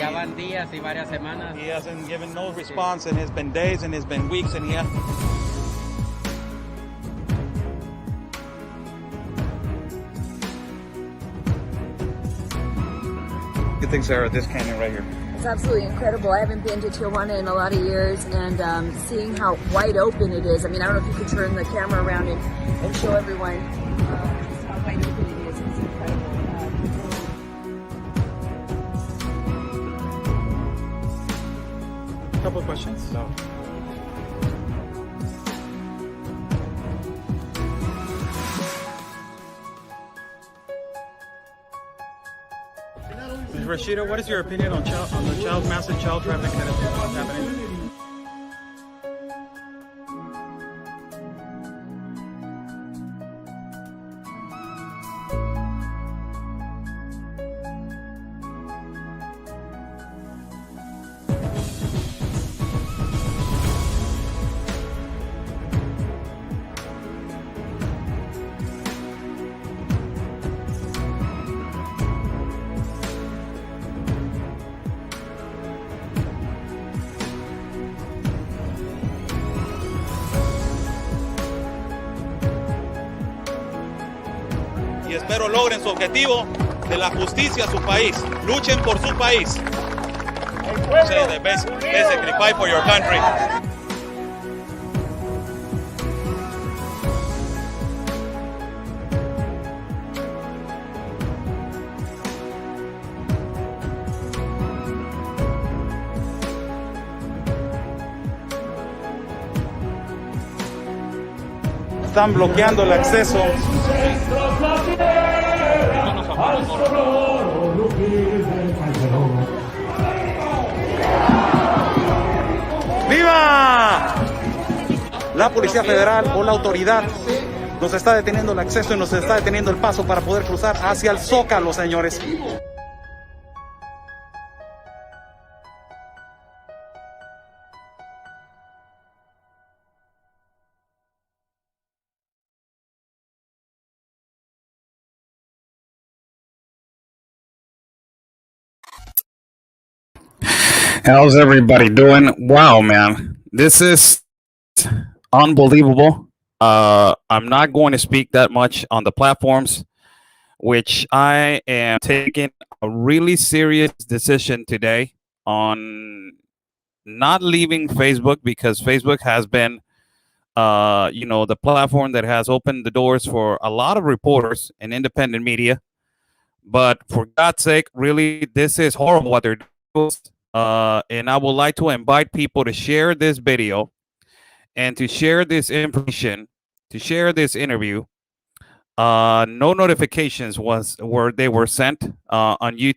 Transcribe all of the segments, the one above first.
Ya van días y varias semanas. He hasn't given no response, and it's been days, and it's been weeks, and he has... What do you think, Sarah, this canyon right here? It's absolutely incredible. I haven't been to Tijuana in a lot of years, and seeing how wide open it is. I mean, I don't know if you could turn the camera around and show everyone just how wide open it is. It's incredible. A couple of questions. So. Rashida, what is your opinion on the massive child trafficking that is happening? Y espero logren su objetivo de la justicia a su país. Luchen por su país. Say the basically fight for your country. Están bloqueando el acceso. ¡Viva! La Policía Federal o la autoridad nos está deteniendo el acceso y nos está deteniendo el paso para poder cruzar hacia el Zócalo, señores. How's everybody doing? Wow, man, this is unbelievable. I'm not going to speak that much on the platforms, which I am taking a really serious decision today on not leaving Facebook, because Facebook has been, the platform that has opened the doors for a lot of reporters and independent media. But for God's sake, really, this is horrible what they're doing. And I would like to invite people to share this video and to share this information, to share this interview. No notifications were sent on YouTube.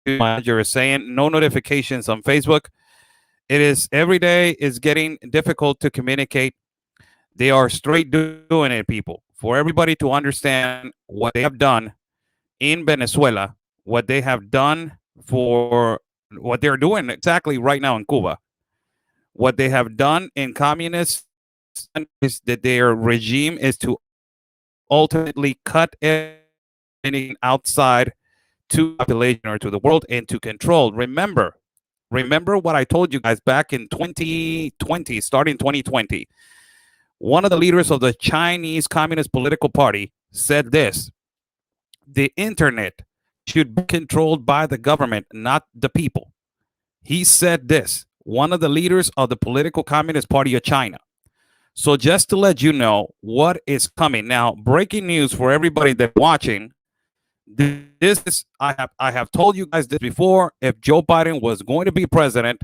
Manager is saying no notifications on Facebook. It is every day is getting difficult to communicate. They are straight doing it, people, for everybody to understand what they have done in Venezuela, what they have done for what they're doing exactly right now in Cuba, what they have done in communist is that their regime is to ultimately cut anything outside to the population or to the world and to control. Remember what I told you guys back in 2020, starting 2020. One of the leaders of the Chinese Communist Political Party said this: the internet should be controlled by the government, not the people. He said this, one of the leaders of the political Communist Party of China. So just to let you know what is coming now, breaking news for everybody that's watching. This is, I have told you guys this before. If Joe Biden was going to be president,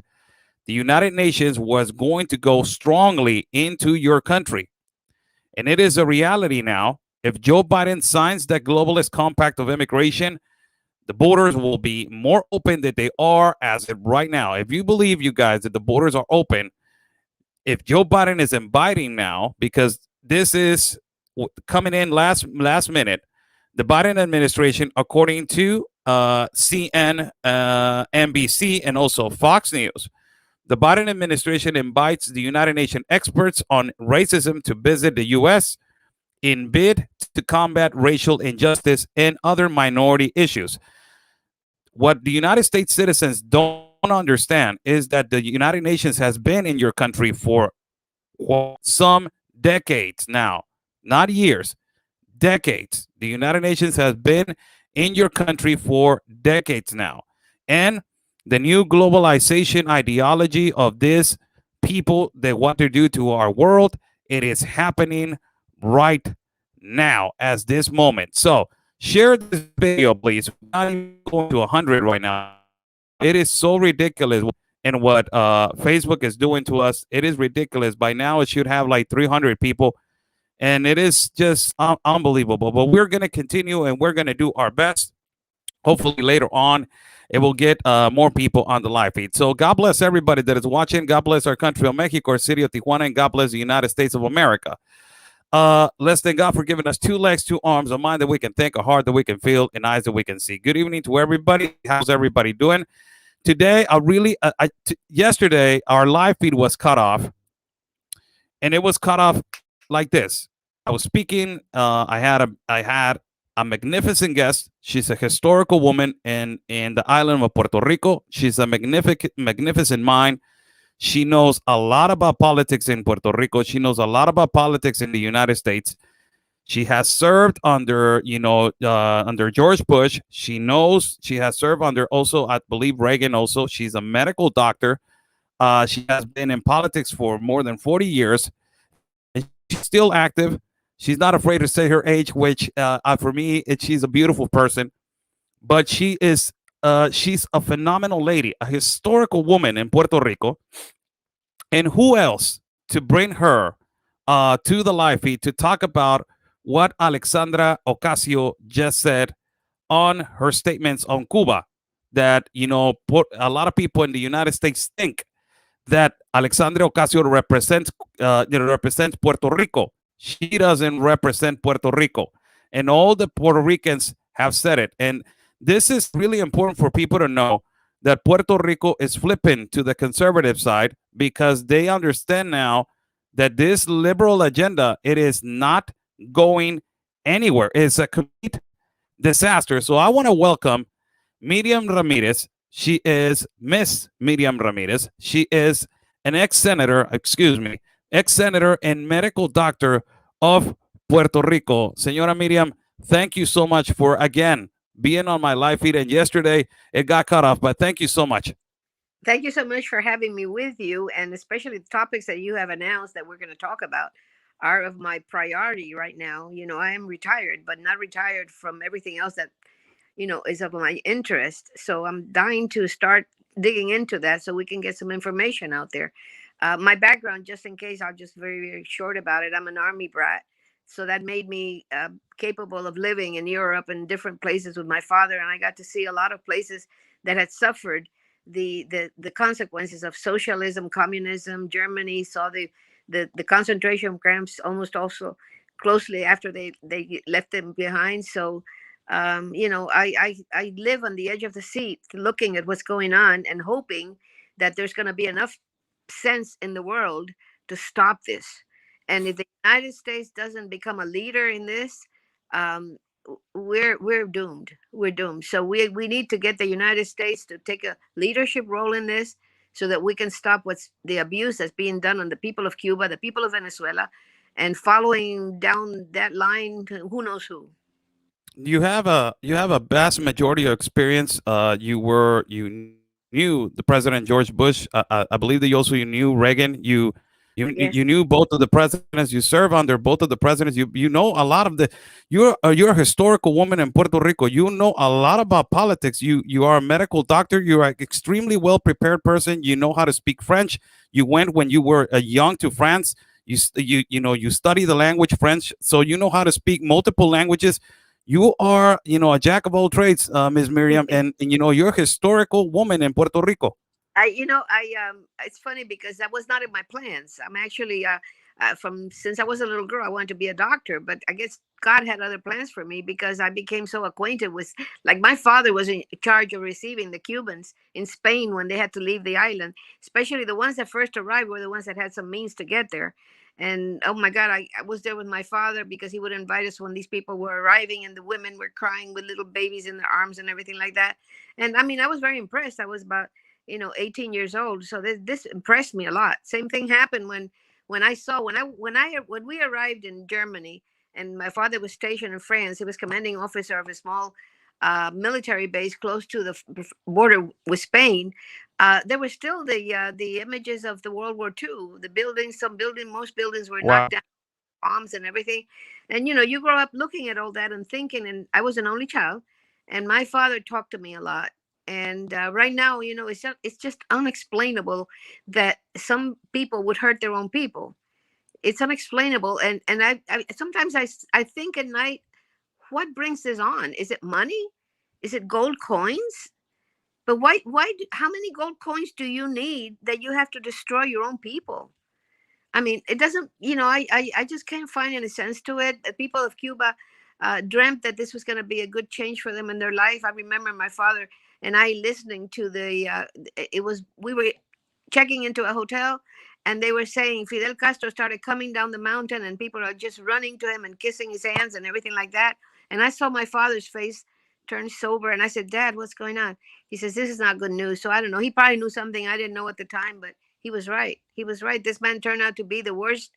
the United Nations was going to go strongly into your country. And it is a reality now. If Joe Biden signs that globalist compact of immigration, the borders will be more open than they are as of right now. If you believe, you guys, that the borders are open, if Joe Biden is inviting now, because this is coming in last minute, the Biden administration, according to CNN, NBC, and also Fox News, the Biden administration invites the United Nations experts on racism to visit the U.S. in bid to combat racial injustice and other minority issues. what the United States citizens don't understand is that the United Nations has been in your country for some decades now, not years, decades. The United Nations has been in your country for decades now. And the new globalization ideology of this people that want to do to our world, it is happening right now as this moment. So share this video, please. We're not even going to 100 right now. It is so ridiculous. And what Facebook is doing to us, it is ridiculous. By now, it should have like 300 people. And it is just unbelievable. But we're going to continue and we're going to do our best. Hopefully later on, it will get more people on the live feed. So God bless everybody that is watching. God bless our country of Mexico, our city of Tijuana, and God bless the United States of America. Let's thank God for giving us 2 legs, 2 arms, a mind that we can think, a heart that we can feel, and eyes that we can see. Good evening to everybody. How's everybody doing? Today, yesterday, our live feed was cut off, and it was cut off like this. I was speaking. I had a magnificent guest. She's a historical woman in the island of Puerto Rico. She's a magnificent mind. She knows a lot about politics in Puerto Rico. She knows a lot about politics in the United States. She has served under, under George Bush. She has served under also, I believe, Reagan also. She's a medical doctor. She has been in politics for more than 40 years. She's still active. She's not afraid to say her age, which for me, she's a beautiful person. But she's a phenomenal lady, a historical woman in Puerto Rico. And who else to bring her to the live feed to talk about what Alexandra Ocasio just said on her statements on Cuba, that, a lot of people in the United States think that Alexandra Ocasio represents Puerto Rico. She doesn't represent Puerto Rico. And all the Puerto Ricans have said it. And this is really important for people to know that Puerto Rico is flipping to the conservative side because they understand now that this liberal agenda, it is not going anywhere. It's a complete disaster. So I want to welcome Miriam Ramirez. She is Miss Miriam Ramirez. She is an ex-senator and medical doctor of Puerto Rico. Señora Miriam, thank you so much for, again, being on my live feed. And yesterday it got cut off, but thank you so much. Thank you so much for having me with you, and especially the topics that you have announced that we're going to talk about are of my priority right now. I am retired, but not retired from everything else that, is of my interest. So I'm dying to start digging into that so we can get some information out there. My background, just in case, I'll just very, very short about it. I'm an Army brat. So that made me capable of living in Europe and different places with my father. And I got to see a lot of places that had suffered the consequences of socialism, communism. Germany saw the concentration camps almost also closely after they left them behind. So, I live on the edge of the seat looking at what's going on and hoping that there's going to be enough sense in the world to stop this. And if the United States doesn't become a leader in this, we're doomed. We're doomed. So we need to get the United States to take a leadership role in this so that we can stop what's the abuse that's being done on the people of Cuba, the people of Venezuela, and following down that line to who knows who. You have a vast majority of experience. You knew the President George Bush. I believe that you knew Reagan. You knew both of the presidents. You serve under both of the presidents. You know a lot of you're a historical woman in Puerto Rico. You know a lot about politics. You are a medical doctor. You're an extremely well prepared person. You know how to speak French. You went when you were young to France. You study the language French, so you know how to speak multiple languages. You are a jack of all trades, Ms. Miriam, and you're a historical woman in Puerto Rico. It's funny because that was not in my plans. I'm actually since I was a little girl, I wanted to be a doctor, but I guess God had other plans for me because I became so acquainted with, like, my father was in charge of receiving the Cubans in Spain when they had to leave the island, especially the ones that first arrived were the ones that had some means to get there. And oh my God, I was there with my father because he would invite us when these people were arriving, and the women were crying with little babies in their arms and everything like that. And I mean, I was very impressed. I was about 18 years old, so this impressed me a lot. Same thing happened when I saw when we arrived in Germany, and my father was stationed in France. He was commanding officer of a small military base close to the border with Spain. There were still the images of the World War II. The buildings, most buildings were knocked down, bombs and everything. And you grow up looking at all that and thinking. And I was an only child, and my father talked to me a lot. And right now, it's just unexplainable that some people would hurt their own people. It's unexplainable. And I sometimes I think at night, what brings this on? Is it money? Is it gold coins? But how many gold coins do you need that you have to destroy your own people? I mean, it doesn't, I just can't find any sense to it. The people of Cuba dreamt that this was going to be a good change for them in their life. I remember my father and I listening to we were checking into a hotel, and they were saying Fidel Castro started coming down the mountain and people are just running to him and kissing his hands and everything like that. And I saw my father's face turn sober, and I said, Dad, what's going on? He says, this is not good news. So I don't know. He probably knew something I didn't know at the time, but he was right. He was right. This man turned out to be the worst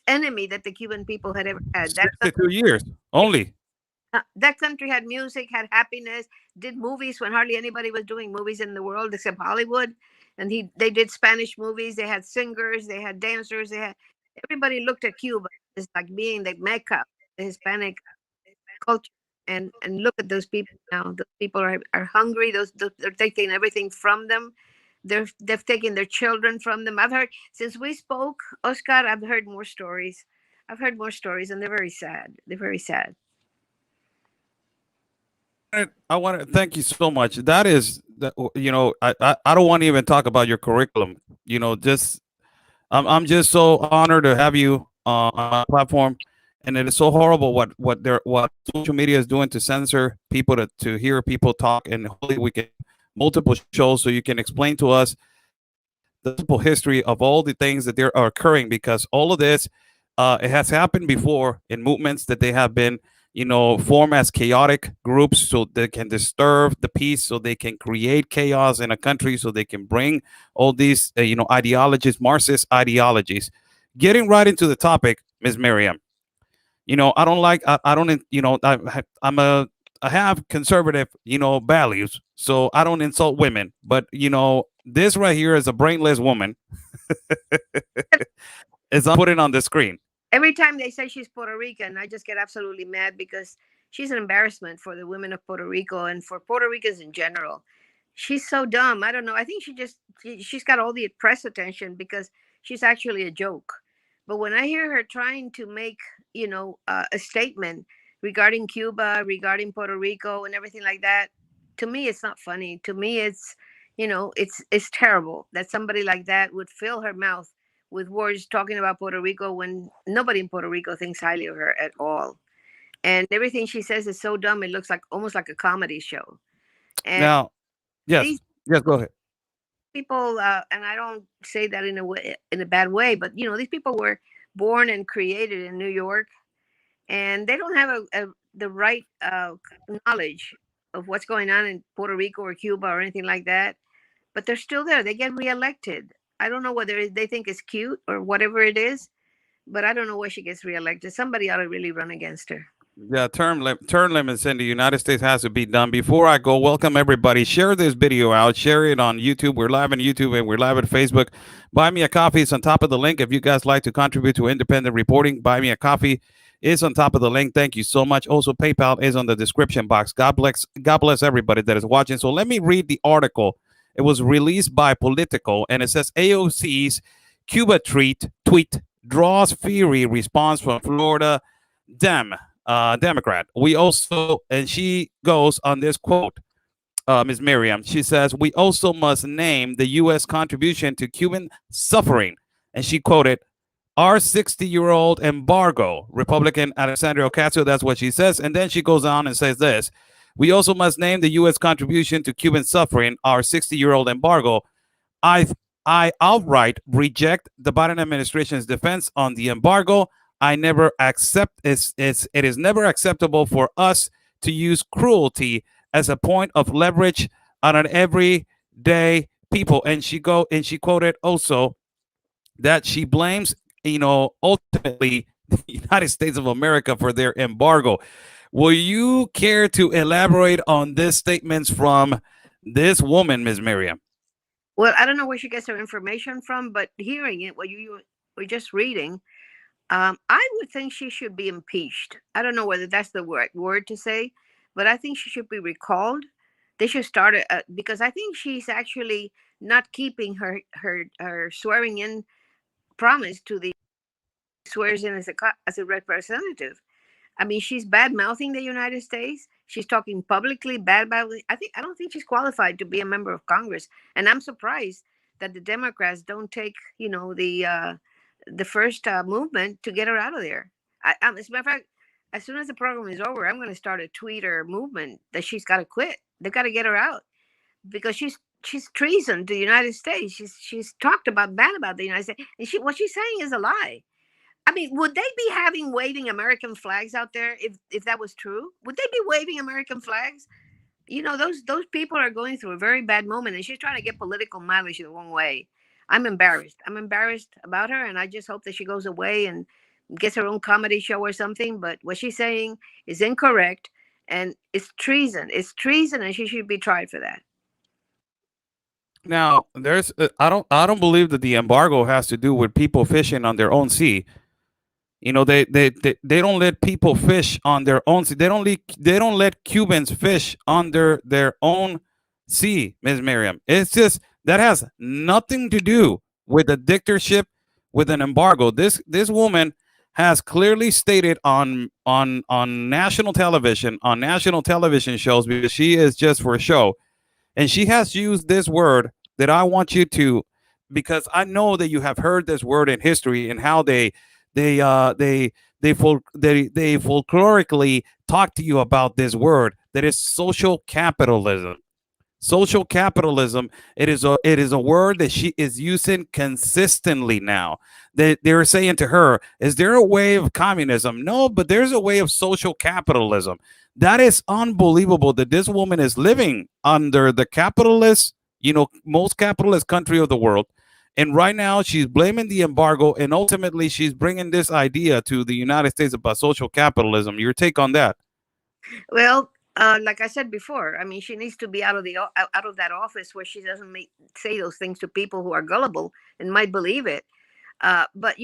enemy that the Cuban people had ever had. 62 years only. That country had music, had happiness, did movies when hardly anybody was doing movies in the world except Hollywood. And they did Spanish movies. They had singers, they had dancers, everybody looked at Cuba as like being the Mecca, the Hispanic culture. And look at those people now. Those people are hungry. They're taking everything from them. They've taken their children from them. I've heard, since we spoke, Oscar, I've heard more stories. And they're very sad. They're very sad. I want to thank you so much. That is, I don't want to even talk about your curriculum. I'm just so honored to have you on my platform. And it is so horrible what social media is doing to censor people, to hear people talk. And hopefully we can multiple shows so you can explain to us the simple history of all the things that are occurring, because all of this it has happened before in movements that they have been form as chaotic groups so they can disturb the peace, so they can create chaos in a country, so they can bring all these ideologies, Marxist ideologies. Getting right into the topic, Ms. Miriam. I don't like, I don't, I have conservative, values, so I don't insult women, but, this right here is a brainless woman. It's not put it on the screen. Every time they say she's Puerto Rican, I just get absolutely mad because she's an embarrassment for the women of Puerto Rico and for Puerto Ricans in general. She's so dumb. I don't know. I think she's got all the press attention because she's actually a joke. But when I hear her trying to make, a statement regarding Cuba, regarding Puerto Rico and everything like that, to me, it's not funny. To me, it's, it's terrible that somebody like that would fill her mouth with words talking about Puerto Rico when nobody in Puerto Rico thinks highly of her at all. And everything she says is so dumb, it looks like almost like a comedy show. And now, yes, go ahead. People, and I don't say that in a bad way, but these people were born and created in New York, and they don't have the right knowledge of what's going on in Puerto Rico or Cuba or anything like that. But they're still there. They get reelected. I don't know whether they think it's cute or whatever it is, but I don't know why she gets reelected. Somebody ought to really run against her. Yeah, term limits in the United States has to be done. Before I go, welcome everybody. Share this video out. Share it on YouTube. We're live on YouTube and we're live at Facebook. Buy me a coffee is on top of the link. If you guys like to contribute to independent reporting, buy me a coffee is on top of the link. Thank you so much. Also, PayPal is on the description box. God bless everybody that is watching. So let me read the article. It was released by Politico, and it says AOC's Cuba tweet draws fiery response from Florida Democrat. We also, and she goes on this quote, Ms. Miriam. She says, we also must name the U.S. contribution to Cuban suffering. And she quoted, our 60-year-old embargo, Republican Alexandria Ocasio, that's what she says. And then she goes on and says this, we also must name the U.S. contribution to Cuban suffering, our 60-year-old embargo. I I outright reject the Biden administration's defense on the embargo. I never accept it is never acceptable for us to use cruelty as a point of leverage on an everyday people. And she quoted also that she blames, ultimately the United States of America for their embargo. Will you care to elaborate on these statements from this woman, Ms. Miriam? Well, I don't know where she gets her information from, but hearing it, what you were just reading, I would think she should be impeached. I don't know whether that's the right word to say, but I think she should be recalled. They should start because I think she's actually not keeping her swearing in promise to the swears in as a representative. I mean, she's bad mouthing the United States. She's talking publicly bad about it. I don't think she's qualified to be a member of Congress, and I'm surprised that the Democrats don't take the first movement to get her out of there. As a matter of fact, as soon as the program is over, I'm going to start a Twitter movement that she's got to quit. They've got to get her out because she's treason to the United States. She's talked about bad about the United States, and what she's saying is a lie. I mean, would they be waving American flags out there if that was true? Would they be waving American flags? Those people are going through a very bad moment, and she's trying to get political mileage the wrong way. I'm embarrassed. I'm embarrassed about her, and I just hope that she goes away and gets her own comedy show or something. But what she's saying is incorrect, and it's treason. It's treason, and she should be tried for that. Now, I don't believe that the embargo has to do with people fishing on their own sea. They don't let people fish on their own sea. They don't let Cubans fish under their own sea, Ms. Miriam. It's just that has nothing to do with a dictatorship, with an embargo. This woman has clearly stated on national television, on national television shows, because she is just for show, and she has used this word that I want you to, because I know that you have heard this word in history and how they folklorically talk to you about this word, that is social capitalism. Social capitalism. It is a word that she is using consistently now. They're saying to her, is there a way of communism? No, but there's a way of social capitalism. That is unbelievable that this woman is living under the capitalist, most capitalist country of the world. And right now she's blaming the embargo, and ultimately she's bringing this idea to the United States about social capitalism. Your take on that? Well, like I said before, I mean, she needs to be out of that office where she doesn't say those things to people who are gullible and might believe it. But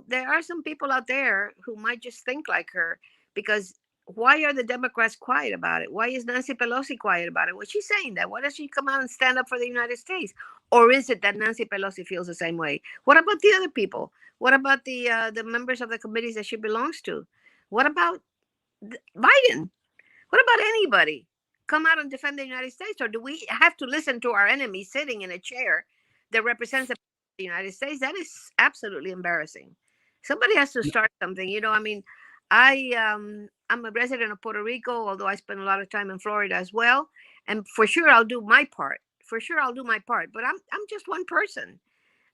there are some people out there who might just think like her, because why are the Democrats quiet about it? Why is Nancy Pelosi quiet about it? Well, she's saying that. Why does she come out and stand up for the United States? Or is it that Nancy Pelosi feels the same way? What about the other people? What about the members of the committees that she belongs to? What about Biden? What about anybody? Come out and defend the United States? Or do we have to listen to our enemy sitting in a chair that represents the United States? That is absolutely embarrassing. Somebody has to start something. I mean, I'm a resident of Puerto Rico, although I spend a lot of time in Florida as well. And for sure, I'll do my part. But I'm just one person.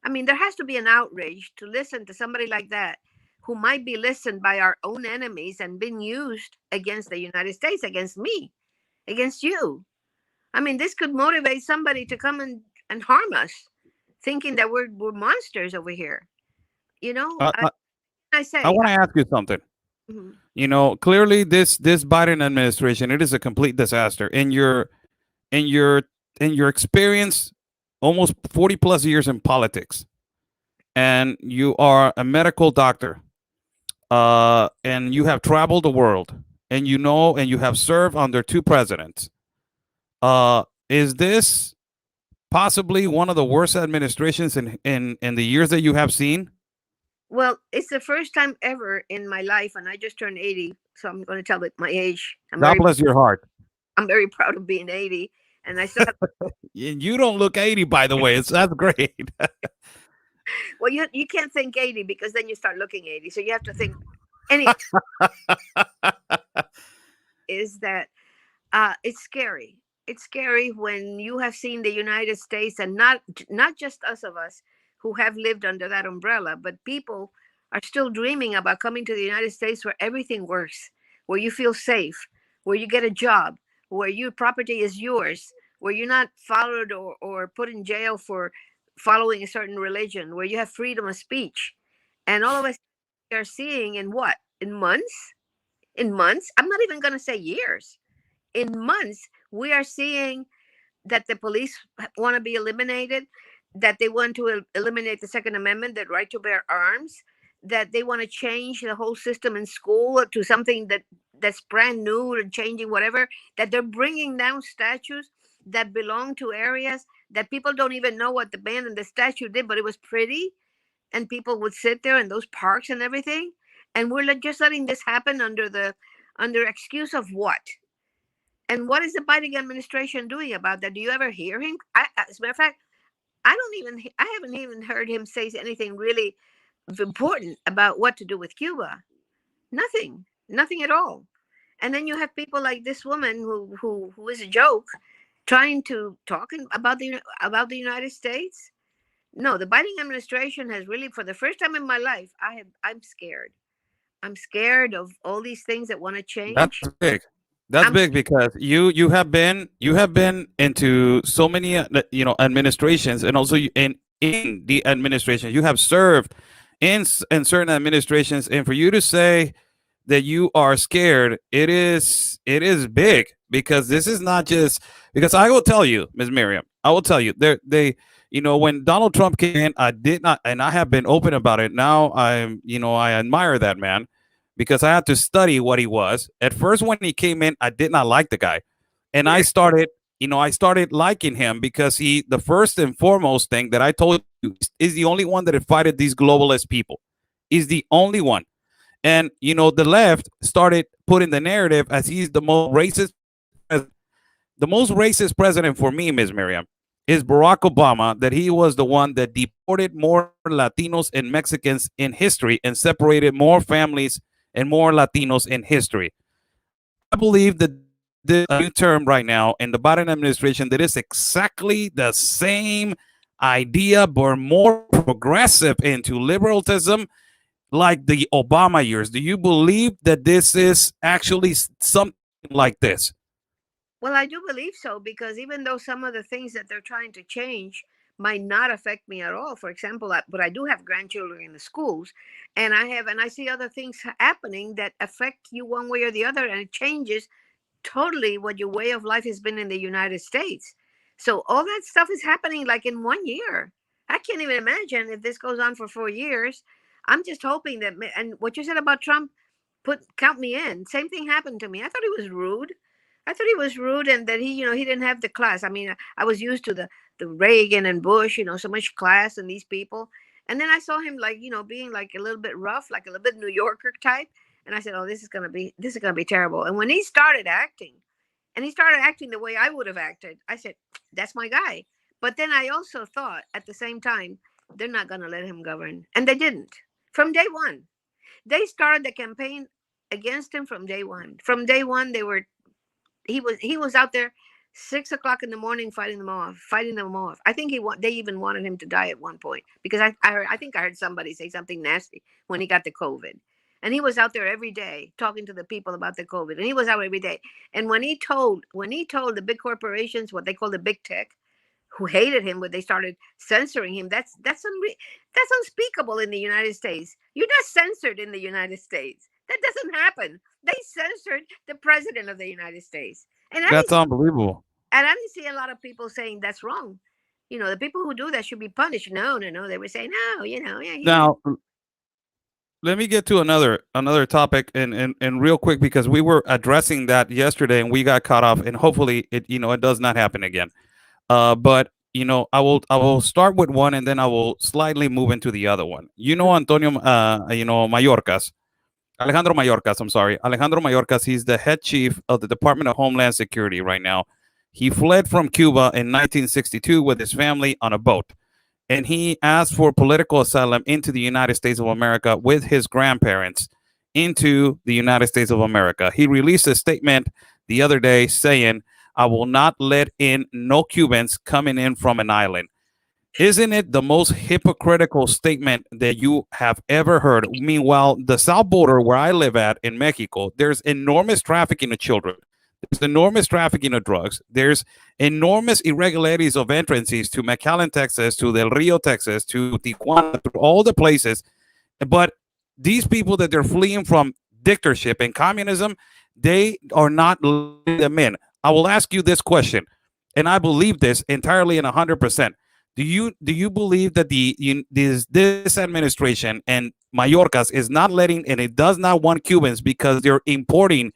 I mean, there has to be an outrage to listen to somebody like that, who might be listened by our own enemies and been used against the United States, against me, against you. I mean, this could motivate somebody to come and harm us, thinking that we're monsters over here. I want to ask you something. Mm-hmm. Clearly this Biden administration, it is a complete disaster. In your experience, almost 40 plus years in politics, and you are a medical doctor, and you have traveled the world, and and you have served under two presidents. Is this possibly one of the worst administrations in the years that you have seen? Well, it's the first time ever in my life, and I just turned 80, so I'm going to tell it my age. God bless your heart. I'm very proud of being 80, and I still have... You don't look 80, by the way. That's great. Well, you can't think 80 because then you start looking 80. So you have to think. Anyway, is that it's scary. it's scary when you have seen the United States, and not just us who have lived under that umbrella, but people are still dreaming about coming to the United States where everything works, where you feel safe, where you get a job, where your property is yours, where you're not followed or put in jail for following a certain religion, where you have freedom of speech. And all of us are seeing in what? In months? In months? I'm not even going to say years. In months, we are seeing that the police want to be eliminated, that they want to eliminate the Second Amendment, the right to bear arms, that they want to change the whole system in school to something that's brand new and changing whatever, that they're bringing down statues that belong to areas that people don't even know what the man and the statue did, but it was pretty, and people would sit there in those parks and everything. And we're just letting this happen under excuse of what? And what is the Biden administration doing about that? Do you ever hear him? As a matter of fact, I haven't even heard him say anything really important about what to do with Cuba. Nothing at all. And then you have people like this woman who is a joke, trying to talk about the United States. No, the Biden administration has really, for the first time in my life, I'm scared. I'm scared of all these things that want to change. That's big. That's big because you have been into so many administrations, and also in the administration you have served in certain administrations, and for you to say that you are scared, it is big, because this is not just because I will tell you, Ms. Miriam, I will tell you they when Donald Trump came in, I did not, and I have been open about it. Now I admire that man, because I had to study what he was. At first, when he came in, I did not like the guy. And I started liking him because the first and foremost thing that I told you is the only one that had fighted these globalist people. He's the only one. And, the left started putting the narrative as he's the most racist president for me, Ms. Miriam, is Barack Obama, that he was the one that deported more Latinos and Mexicans in history and separated more families and more Latinos in history. I believe that the new term right now in the Biden administration, that is exactly the same idea, but more progressive into liberalism, like the Obama years. Do you believe that this is actually something like this? Well, I do believe so, because even though some of the things that they're trying to change might not affect me at all. For example, but I do have grandchildren in the schools, and I see other things happening that affect you one way or the other, and it changes totally what your way of life has been in the United States. So all that stuff is happening like in 1 year. I can't even imagine if this goes on for 4 years. I'm just hoping that, and what you said about Trump, count me in. Same thing happened to me. I thought he was rude. And that he didn't have the class. I mean, I was used to the Reagan and Bush, so much class and these people. And then I saw him being like a little bit rough, like a little bit New Yorker type. And I said, oh, this is gonna be terrible. And when he started acting the way I would have acted, I said, that's my guy. But then I also thought at the same time, they're not gonna let him govern. And they didn't. From day one. They started the campaign against him from day one. From day one, he was out there 6 o'clock in the morning fighting them off. I think they even wanted him to die at one point, because I think I heard somebody say something nasty when he got the COVID. And he was out there every day talking to the people about the COVID. And he was out every day. And when he told the big corporations, what they call the big tech, who hated him, when they started censoring him, that's unspeakable in the United States. You're not censored in the United States. That doesn't happen. They censored the president of the United States. And that's unbelievable. And I didn't see a lot of people saying that's wrong. The people who do that should be punished. No. They were saying, no, yeah. Now, let me get to another topic and real quick, because we were addressing that yesterday and we got caught off, and hopefully it does not happen again. But I will start with one, and then I will slightly move into the other one. Alejandro Mayorkas, he's the head chief of the Department of Homeland Security right now. He fled from Cuba in 1962 with his family on a boat, and he asked for political asylum into the United States of America with his grandparents into the United States of America. He released a statement the other day saying, I will not let in no Cubans coming in from an island. Isn't it the most hypocritical statement that you have ever heard? Meanwhile, the south border where I live at in Mexico, there's enormous trafficking of children. There's enormous trafficking of drugs. There's enormous irregularities of entrances to McAllen, Texas, to Del Rio, Texas, to Tijuana, to all the places. But these people that they're fleeing from dictatorship and communism, they are not letting them in. I will ask you this question, and I believe this entirely and 100%. Do you believe that this administration and Mayorkas is not letting, and it does not want Cubans because they're importing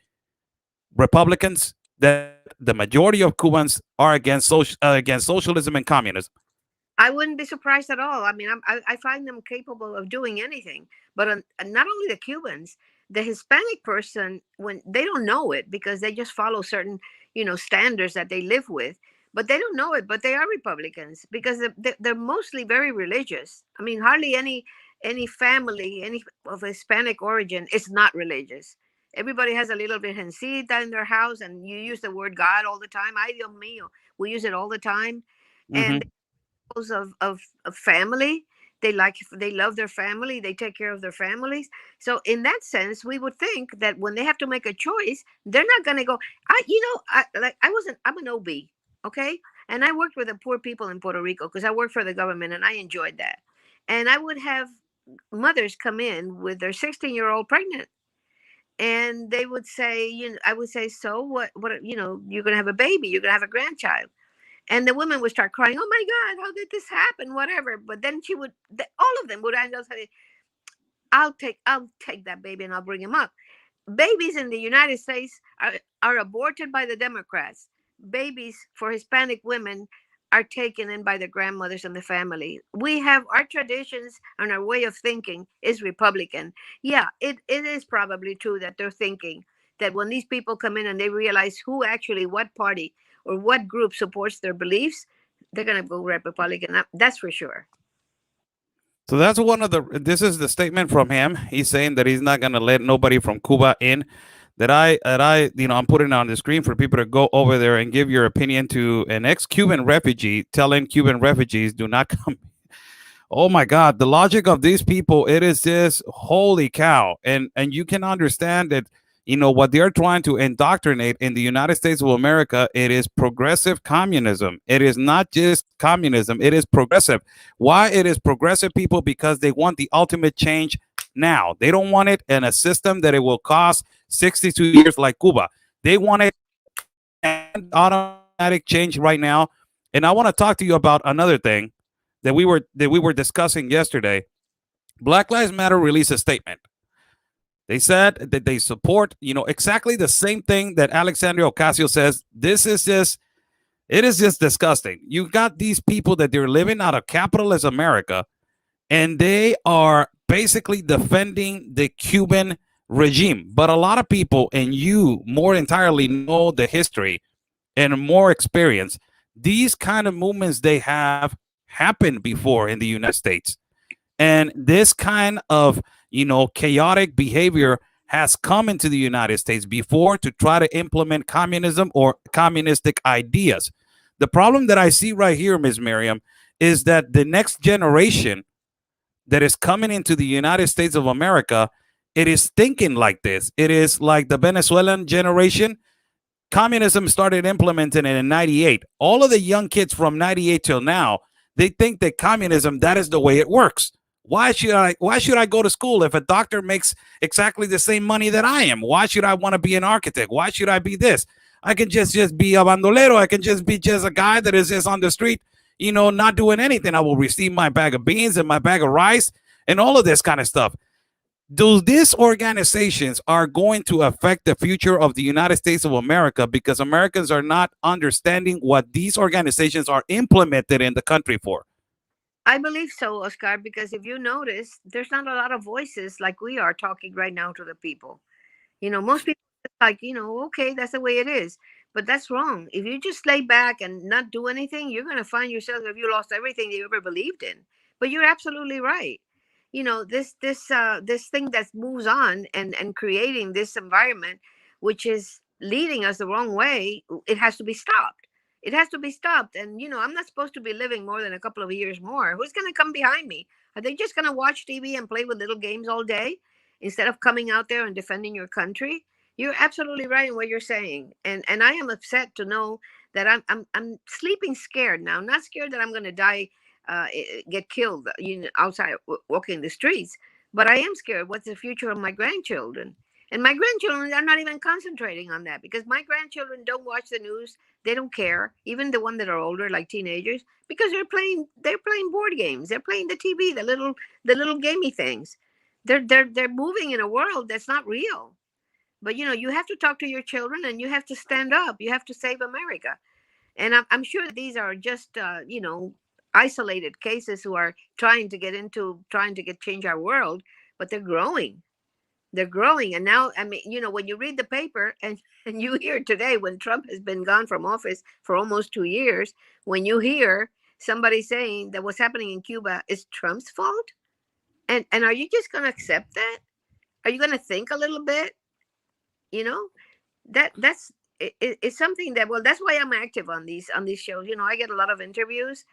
Republicans, that the majority of Cubans are against socialism and communism? I wouldn't be surprised at all. I mean, I find them capable of doing anything. But not only the Cubans, the Hispanic person, when they don't know it because they just follow certain, standards that they live with, but they don't know it. But they are Republicans because they're mostly very religious. I mean, hardly any family, any of Hispanic origin is not religious. Everybody has a little virgencita in their house, and you use the word God all the time. Ay, Dios mío, we use it all the time. And of family, they love their family, they take care of their families. So in that sense, we would think that when they have to make a choice, they're not going to go. I'm an OB, okay, and I worked with the poor people in Puerto Rico because I worked for the government and I enjoyed that. And I would have mothers come in with their 16-year-old pregnant, and they would say, I would say, so what, you're going to have a baby, you're going to have a grandchild. And the women would start crying, oh my God, how did this happen? Whatever. But then all of them would end up saying, I'll take that baby and I'll bring him up. Babies in the United States are aborted by the Democrats. Babies for Hispanic women are taken in by the grandmothers and the family. We have our traditions, and our way of thinking is Republican. Yeah, it is probably true that they're thinking that when these people come in and they realize what party or what group supports their beliefs, they're going to go Republican. That's for sure. So that's this is the statement from him. He's saying that he's not going to let nobody from Cuba in. I'm putting it on the screen for people to go over there and give your opinion to an ex-Cuban refugee telling Cuban refugees do not come. Oh my God, the logic of these people, it is this holy cow. And you can understand that, what they're trying to indoctrinate in the United States of America, it is progressive communism. It is not just communism, it is progressive. Why it is progressive, people? Because they want the ultimate change now. They don't want it in a system that it will cost 62 years like Cuba. They want it automatic change right now. And I want to talk to you about another thing that we were discussing yesterday. Black Lives Matter released a statement. They said that they support, exactly the same thing that Alexandria Ocasio says. It is just disgusting. You got these people that they're living out of capitalist America, and they are basically defending the Cuban regime. But a lot of people, and you more entirely know the history and more experience, these kind of movements, they have happened before in the United States. And this kind of, chaotic behavior has come into the United States before to try to implement communism or communistic ideas. The problem that I see right here, Ms. Miriam, is that the next generation that is coming into the United States of America, it is thinking like this. It is like the Venezuelan generation. Communism started implementing it in 98. All of the young kids from 98 till now, they think that communism, that is the way it works. Why should I go to school if a doctor makes exactly the same money that I am? Why should I want to be an architect? Why should I be this? I can just be a bandolero. I can just be a guy that is just on the street, not doing anything. I will receive my bag of beans and my bag of rice and all of this kind of stuff. These organizations are going to affect the future of the United States of America because Americans are not understanding what these organizations are implemented in the country for. I believe so, Oscar, because if you notice, there's not a lot of voices like we are talking right now to the people. Most people like, okay, that's the way it is. But that's wrong. If you just lay back and not do anything, you're going to find yourself if you lost everything you ever believed in. But you're absolutely right. This thing that moves on and creating this environment, which is leading us the wrong way, it has to be stopped. It has to be stopped. And, I'm not supposed to be living more than a couple of years more. Who's going to come behind me? Are they just going to watch TV and play with little games all day instead of coming out there and defending your country? You're absolutely right in what you're saying. And I am upset to know that I'm sleeping scared now. I'm not scared that I'm going to die, get killed, outside walking the streets. But I am scared. What's the future of my grandchildren? And my grandchildren are not even concentrating on that, because my grandchildren don't watch the news. They don't care. Even the ones that are older, like teenagers, because they're playing board games. They're playing the TV, the little gamey things. They're moving in a world that's not real. But you have to talk to your children, and you have to stand up. You have to save America. And I'm sure these are just isolated cases who are trying to change our world, but they're growing. They're growing. And now, I mean, when you read the paper and you hear today, when Trump has been gone from office for almost 2 years, when you hear somebody saying that what's happening in Cuba is Trump's fault, and are you just going to accept that? Are you going to think a little bit? That's it's something that, well, that's why I'm active on these shows. I get a lot of interviews,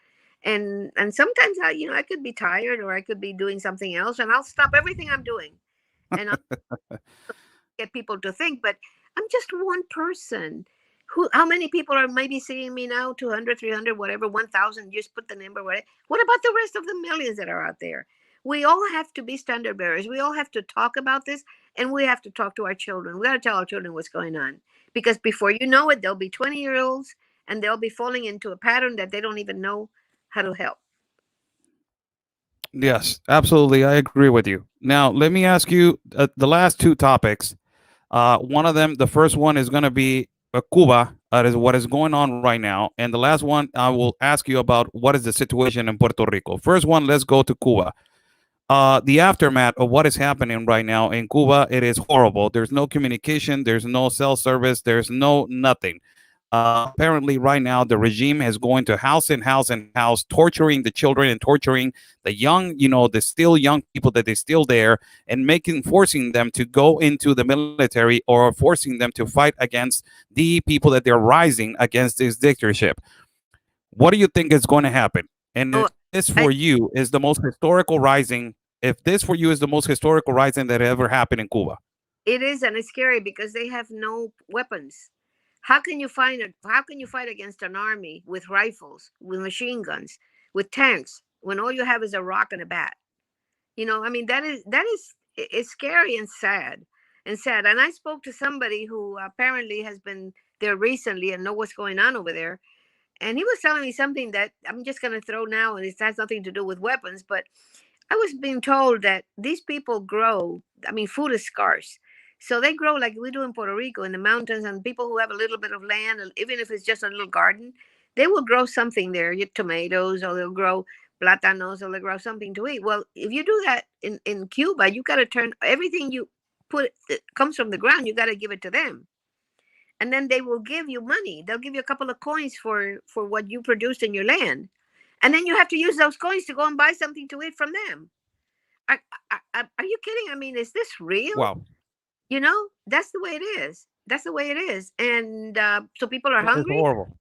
and sometimes I could be tired, or I could be doing something else, and I'll stop everything I'm doing, and I'll get people to think. But I'm just one person. How many people are maybe seeing me now? 200, 300, whatever, 1,000. Just put the number. What about the rest of the millions that are out there? We all have to be standard bearers. We all have to talk about this, and we have to talk to our children. We got to tell our children what's going on, because before you know it, they'll be 20-year-olds, and they'll be falling into a pattern that they don't even know how to help. Yes, absolutely. I agree with you. Now, let me ask you the last two topics. One of them, the first one is going to be Cuba. That is what is going on right now. And the last one, I will ask you about what is the situation in Puerto Rico. First one, let's go to Cuba. The aftermath of what is happening right now in Cuba, it is horrible. There's no communication. There's no cell service. There's no nothing. Apparently, right now, the regime is going to house and house and house, torturing the children and torturing the young, the still young people that is still there, and forcing them to go into the military, or forcing them to fight against the people that they're rising against this dictatorship. What do you think is going to happen? And if this for you is the most historical rising, that ever happened in Cuba? It is, and it's scary because they have no weapons. How can you fight against an army with rifles, with machine guns, with tanks, when all you have is a rock and a bat? I mean, it's scary and sad. And I spoke to somebody who apparently has been there recently and know what's going on over there. And he was telling me something that I'm just going to throw now, and it has nothing to do with weapons. But I was being told that these people grow. I mean, food is scarce. So they grow like we do in Puerto Rico, in the mountains, and people who have a little bit of land, even if it's just a little garden, they will grow something there, tomatoes, or they'll grow plátanos, or they'll grow something to eat. Well, if you do that in Cuba, you got to turn everything you put that comes from the ground, you got to give it to them. And then they will give you money. They'll give you a couple of coins for what you produced in your land. And then you have to use those coins to go and buy something to eat from them. Are you kidding? I mean, is this real? Wow. That's the way it is. That's the way it is. And so people are hungry. It's horrible.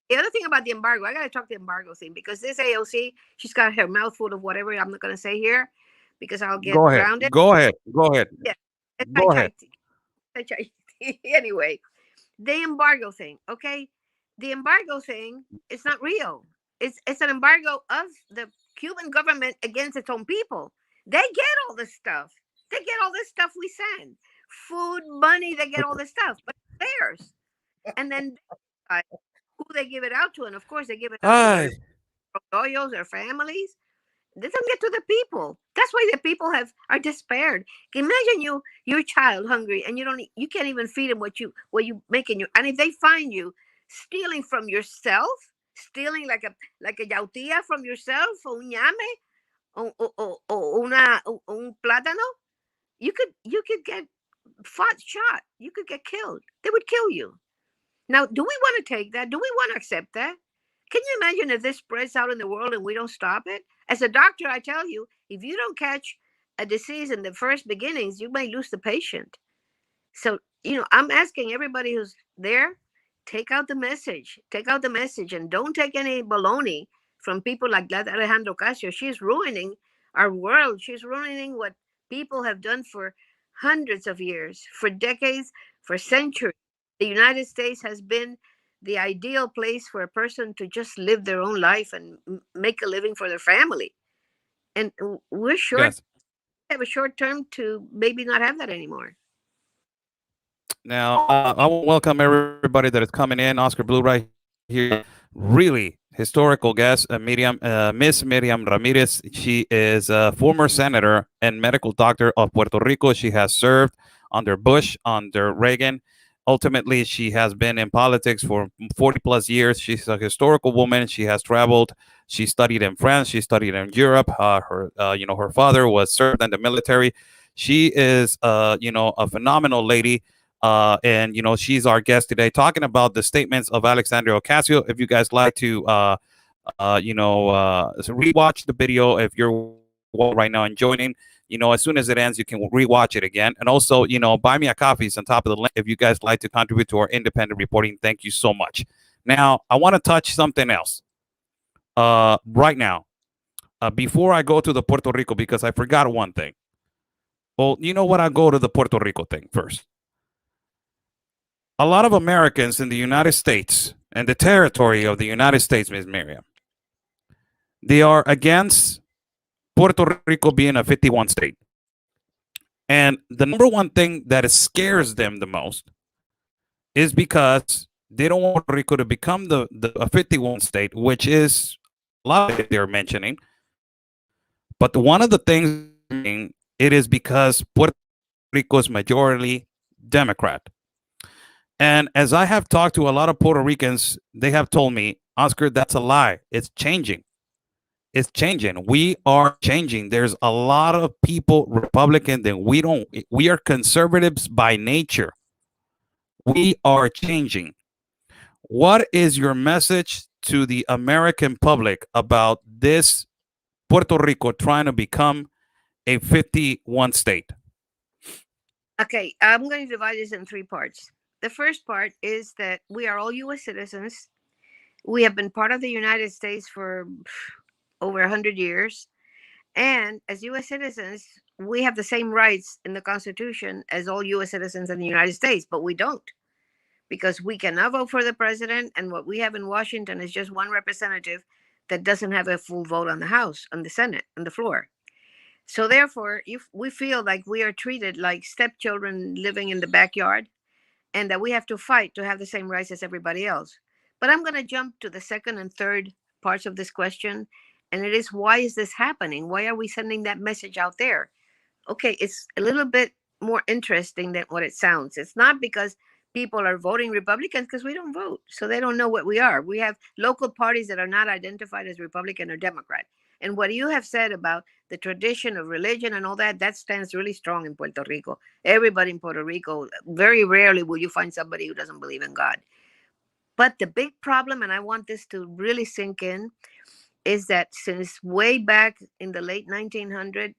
The other thing about the embargo, I got to talk the embargo thing, because this AOC, she's got her mouth full of whatever I'm not going to say here, because I'll get grounded. Go ahead. Yeah. Go ahead. Anyway, the embargo thing, okay? The embargo thing is not real. It's an embargo of the Cuban government against its own people. They get all this stuff. They get all this stuff we send. Food, money, they get all this stuff. But it's theirs. And then who they give it out to. And of course, they give it out to their royals, their families. They don't get to the people. That's why the people are despaired. Imagine your child hungry, and you can't even feed him what you make in your. And if they find you stealing from yourself, stealing like a yautía from yourself, or un llame, o un plátano, you could get shot. You could get killed. They would kill you. Now, do we want to take that? Do we want to accept that? Can you imagine if this spreads out in the world and we don't stop it? As a doctor, I tell you, if you don't catch a disease in the first beginnings, you may lose the patient. So I'm asking everybody who's there, take out the message, and don't take any baloney from people like that Alejandro Casio. She's ruining our world. She's ruining what people have done for hundreds of years, for decades, for centuries. The United States has been the ideal place for a person to just live their own life and make a living for their family. And we're short, Yes. have a short term to maybe not have that anymore. Now, I will welcome everybody that is coming in. Oscar Blue right here. Really historical guest, Miss Miriam Ramirez. She is a former senator and medical doctor of Puerto Rico. She has served under Bush, under Reagan. Ultimately, she has been in politics for 40 plus years. She's a historical woman. She has traveled. She studied in France. She studied in Europe. Her father was served in the military. She is, a phenomenal lady. And she's our guest today, talking about the statements of Alexandria Ocasio. If you guys like to rewatch the video, if you're right now and joining, as soon as it ends, you can rewatch it again. And also, buy me a coffee is on top of the link if you guys like to contribute to our independent reporting. Thank you so much. Now, I want to touch something else right now before I go to the Puerto Rico, because I forgot one thing. Well, you know what? I'll go to the Puerto Rico thing first. A lot of Americans in the United States and the territory of the United States, Ms. Miriam, they are against Puerto Rico being a 51 state. And the number one thing that scares them the most is because they don't want Puerto Rico to become a 51 state, which is a lot that they're mentioning. But one of the things, it is because Puerto Rico is majority Democrat. And as I have talked to a lot of Puerto Ricans, they have told me, Oscar, that's a lie. It's changing. It's changing. We are changing. There's a lot of people Republican that we are conservatives by nature. We are changing. What is your message to the American public about this Puerto Rico trying to become a 51 state? Okay, I'm going to divide this in three parts. The first part is that we are all U.S. citizens. We have been part of the United States for over 100 years. And as U.S. citizens, we have the same rights in the Constitution as all U.S. citizens in the United States, but we don't, because we cannot vote for the president. And what we have in Washington is just one representative that doesn't have a full vote on the House, on the Senate, on the floor. So therefore, if we feel like we are treated like stepchildren living in the backyard, and that we have to fight to have the same rights as everybody else. But I'm going to jump to the second and third parts of this question. And it is, why is this happening? Why are we sending that message out there? Okay, it's a little bit more interesting than what it sounds. It's not because people are voting Republicans, because we don't vote. So they don't know what we are. We have local parties that are not identified as Republican or Democrat. And what you have said about the tradition of religion and all that, that stands really strong in Puerto Rico. Everybody in Puerto Rico, very rarely will you find somebody who doesn't believe in God. But the big problem, and I want this to really sink in, is that since way back in the late 1900s,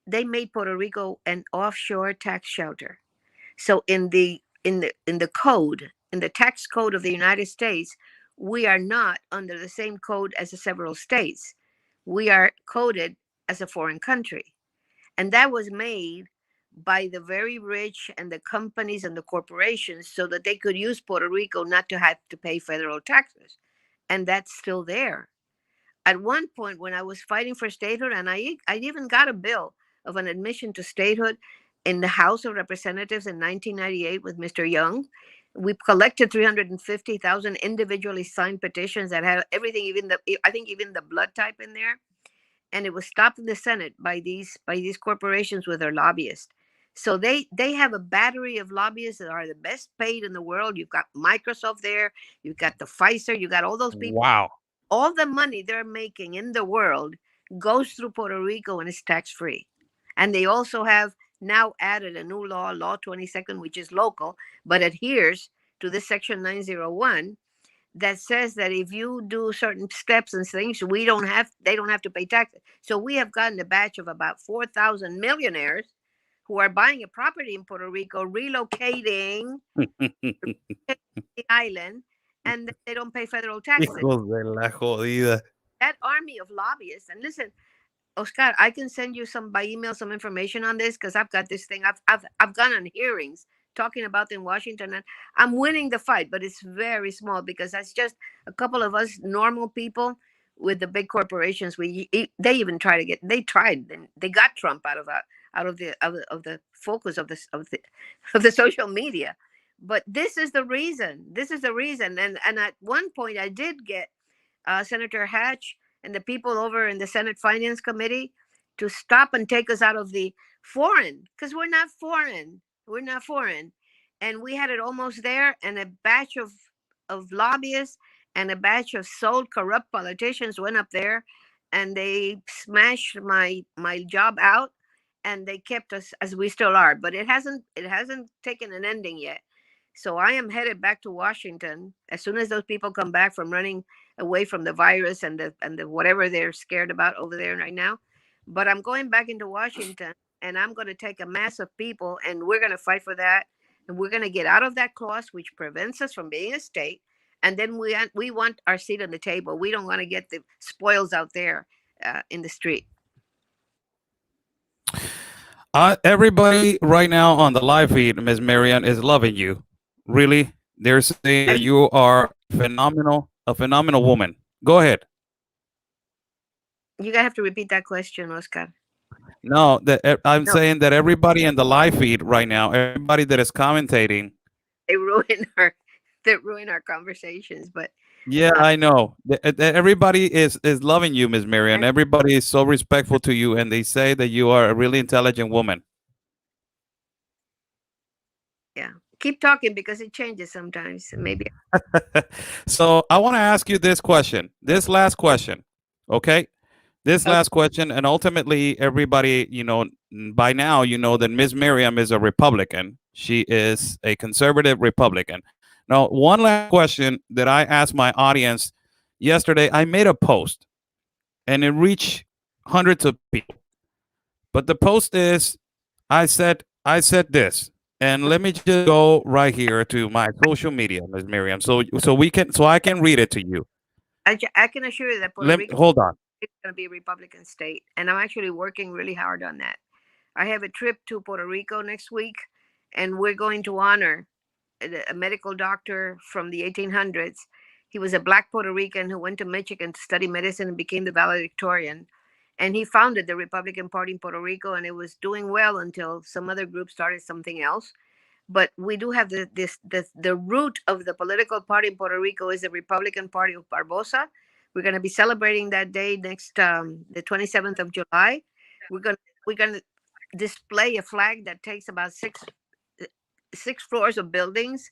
they made Puerto Rico an offshore tax shelter. So in the code, in the tax code of the United States, we are not under the same code as the several states. We are coded as a foreign country. And that was made by the very rich and the companies and the corporations so that they could use Puerto Rico not to have to pay federal taxes. And that's still there. At one point, when I was fighting for statehood, and I even got a bill of an admission to statehood in the House of Representatives in 1998 with Mr. Young. We collected 350,000 individually signed petitions that had everything, even the blood type in there. And it was stopped in the Senate by these corporations with their lobbyists. So they have a battery of lobbyists that are the best paid in the world. You've got Microsoft there, you've got the Pfizer, you got all those people. Wow. All the money they're making in the world goes through Puerto Rico and is tax-free. And they also have now added a new law, Law 22nd, which is local, but adheres to this Section 901 that says that if you do certain steps and things, they don't have to pay taxes. So we have gotten a batch of about 4,000 millionaires who are buying a property in Puerto Rico, relocating the island, and they don't pay federal taxes. Hijos de la jodida. That army of lobbyists, and listen, Oscar, I can send you by email some information on this, because I've got this thing. I've gone on hearings talking about in Washington, and I'm winning the fight, but it's very small, because that's just a couple of us normal people with the big corporations. They even try to get, they got Trump out of the focus of the social media. But this is the reason. And at one point I did get Senator Hatch and the people over in the Senate Finance Committee to stop and take us out of the foreign, because we're not foreign. And we had it almost there, and a batch of lobbyists and a batch of sold corrupt politicians went up there, and they smashed my job out, and they kept us as we still are. But it hasn't taken an ending yet. So I am headed back to Washington as soon as those people come back from running away from the virus and the whatever they're scared about over there right now. But I'm going back into Washington, and I'm going to take a mass of people, and we're going to fight for that. And we're going to get out of that clause, which prevents us from being a state. And then we want our seat on the table. We don't want to get the spoils out there in the street. Everybody right now on the live feed, Ms. Miriam, is loving you. Really, they're saying that you are a phenomenal woman. Go ahead. You're gonna have to repeat that question, Oscar. No, I'm saying that everybody in the live feed right now, everybody that is commentating, they ruin our conversations. But yeah, I know. Everybody is loving you, Ms. Miriam. Everybody is so respectful to you, and they say that you are a really intelligent woman. Yeah. Keep talking, because it changes sometimes. Maybe. So I want to ask you this last question. Okay. This last question. And ultimately, everybody, by now, that Ms. Miriam is a Republican. She is a conservative Republican. Now, one last question that I asked my audience yesterday. I made a post, and it reached hundreds of people. But the post is, I said this. And let me just go right here to my social media, Ms. Miriam, so I can read it to you. I can assure you that Puerto Rico hold on. is going to be a Republican state, and I'm actually working really hard on that. I have a trip to Puerto Rico next week, and we're going to honor a medical doctor from the 1800s. He was a Black Puerto Rican who went to Michigan to study medicine and became the valedictorian. And he founded the Republican Party in Puerto Rico, and it was doing well until some other group started something else. But we do have the root of the political party in Puerto Rico is the Republican Party of Barbosa. We're going to be celebrating that day next, the 27th of July. We're going to display a flag that takes about six floors of buildings.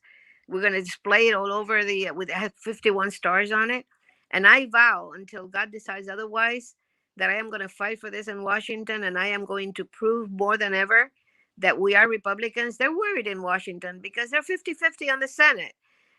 We're going to display it all over it has 51 stars on it. And I vow, until God decides otherwise, that I am going to fight for this in Washington, and I am going to prove more than ever that we are Republicans. They're worried in Washington because they're 50-50 on the Senate.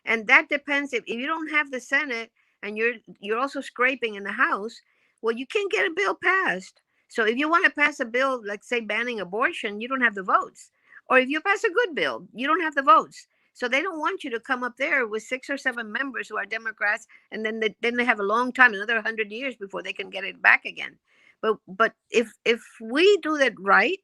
And that depends. If you don't have the Senate and you're also scraping in the House, well, you can't get a bill passed. So if you want to pass a bill, like say banning abortion, you don't have the votes. Or if you pass a good bill, you don't have the votes. So they don't want you to come up there with 6 or 7 members who are Democrats, and then they have a long time, another 100 years before they can get it back again. But if we do that right,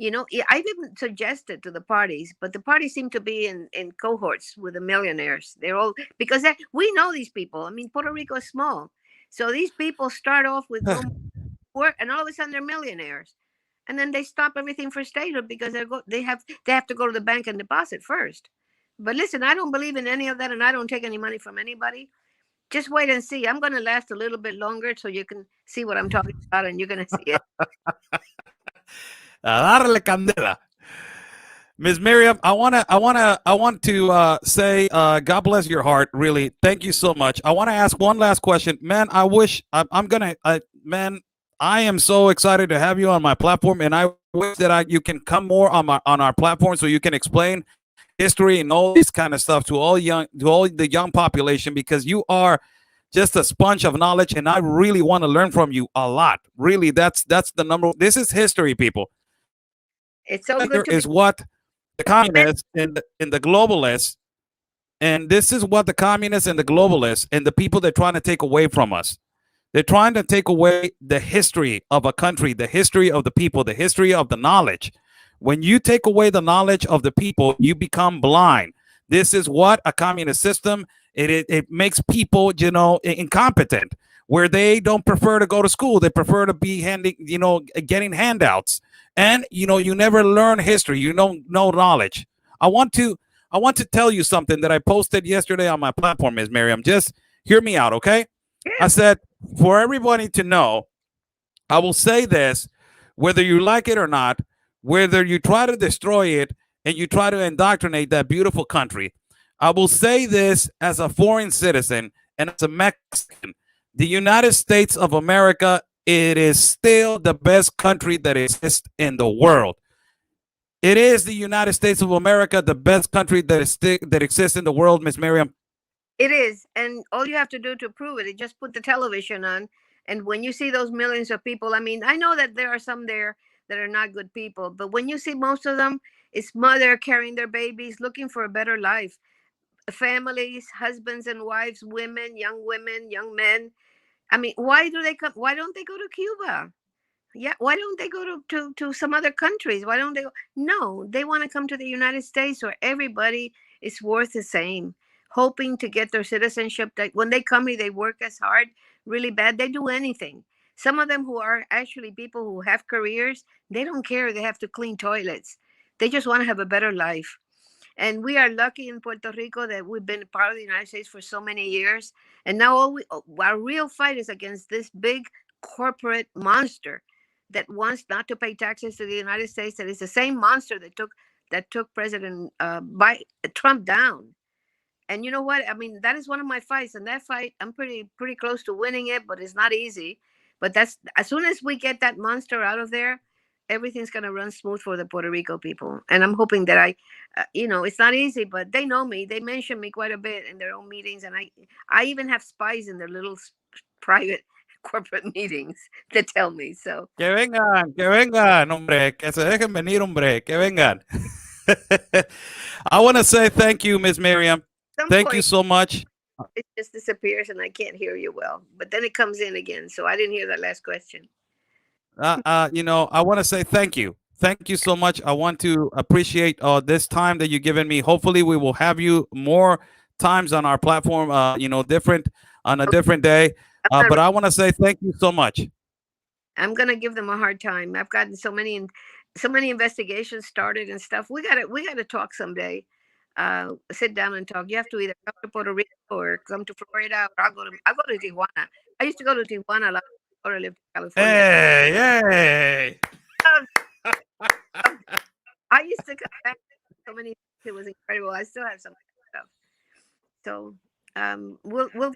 I didn't suggest it to the parties, but the parties seem to be in cohorts with the millionaires. They're all, because we know these people. I mean, Puerto Rico is small, so these people start off with no work, and all of a sudden they're millionaires, and then they stop everything for statehood because they have to go to the bank and deposit first. But listen, I don't believe in any of that, and I don't take any money from anybody. Just wait and see. I'm going to last a little bit longer so you can see what I'm talking about, and you're going to see it. A darle candela. Ms. Miriam, I want to say, God bless your heart. Really, thank you so much. I want to ask one last question, man. I am so excited to have you on my platform, and I wish that you can come more on our platform so you can explain history and all this kind of stuff to all the young population, because you are just a sponge of knowledge, and I really want to learn from you a lot. Really, that's the number. This is history, people. It's so good to is be. what the communists and the globalists, and this is what the communists and the globalists and the people they're trying to take away from us. They're trying to take away the history of a country, the history of the people, the history of the knowledge. When you take away the knowledge of the people, you become blind. This is what a communist system, it makes people, incompetent, where they don't prefer to go to school. They prefer to be getting handouts. And, you never learn history. You don't know knowledge. I want to tell you something that I posted yesterday on my platform, Ms. Miriam. Just hear me out, okay? I said, for everybody to know, I will say this, whether you like it or not, whether you try to destroy it and you try to indoctrinate that beautiful country, I will say this as a foreign citizen and as a Mexican. The United States of America, it is still the best country that exists in the world. It is the United States of America, the best country that exists in the world, Miss Miriam. It is. And all you have to do to prove it is just put the television on. And when you see those millions of people, I mean, I know that there are some there that are not good people, but when you see most of them, it's mother carrying their babies, looking for a better life. Families, husbands and wives, women, young men. I mean, why do they come? Why don't they go to Cuba? Yeah, why don't they go to some other countries? Why don't they go? No, they want to come to the United States where everybody is worth the same, hoping to get their citizenship. That when they come here, they work as hard, really bad. They do anything. Some of them who are actually people who have careers, they don't care. They have to clean toilets. They just want to have a better life. And we are lucky in Puerto Rico that we've been part of the United States for so many years. And now our real fight is against this big corporate monster that wants not to pay taxes to the United States. That is the same monster that took President Trump down. And you know what? I mean, that is one of my fights. And that fight, I'm pretty close to winning it, but it's not easy. But that's as soon as we get that monster out of there, everything's going to run smooth for the Puerto Rico people. And I'm hoping that it's not easy, but they know me. They mention me quite a bit in their own meetings. And I even have spies in their little private corporate meetings that tell me. So que vengan, hombre, que se dejen venir, hombre, que vengan. I want to say thank you, Ms. Miriam. Thank you so much. It just disappears and I can't hear you well, but then it comes in again. So I didn't hear that last question. I want to say thank you. Thank you so much. I want to appreciate this time that you've given me. Hopefully we will have you more times on our platform, different on a different day. But I want to say thank you so much. I'm going to give them a hard time. I've gotten so many investigations started and stuff. We got to talk someday. Sit down and talk. You have to either come to Puerto Rico or come to Florida, or I'll go to Tijuana. I used to go to Tijuana a lot before I lived in California. Hey. I used to come back. So many. It was incredible. I still have some stuff. So we'll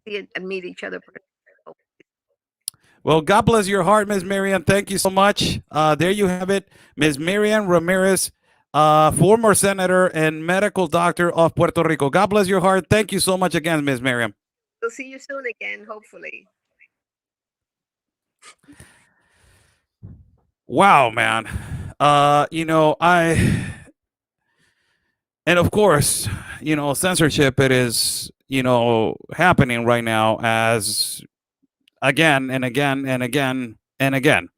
see and meet each other. Well, God bless your heart, Ms. Miriam. Thank you so much. There you have it, Ms. Miriam Ramirez, former senator and medical doctor of Puerto Rico. God bless your heart. Thank you so much again, Ms. Miriam. We'll see you soon again, hopefully. Wow, man. And of course, censorship, it is, happening right now as again and again and again and again.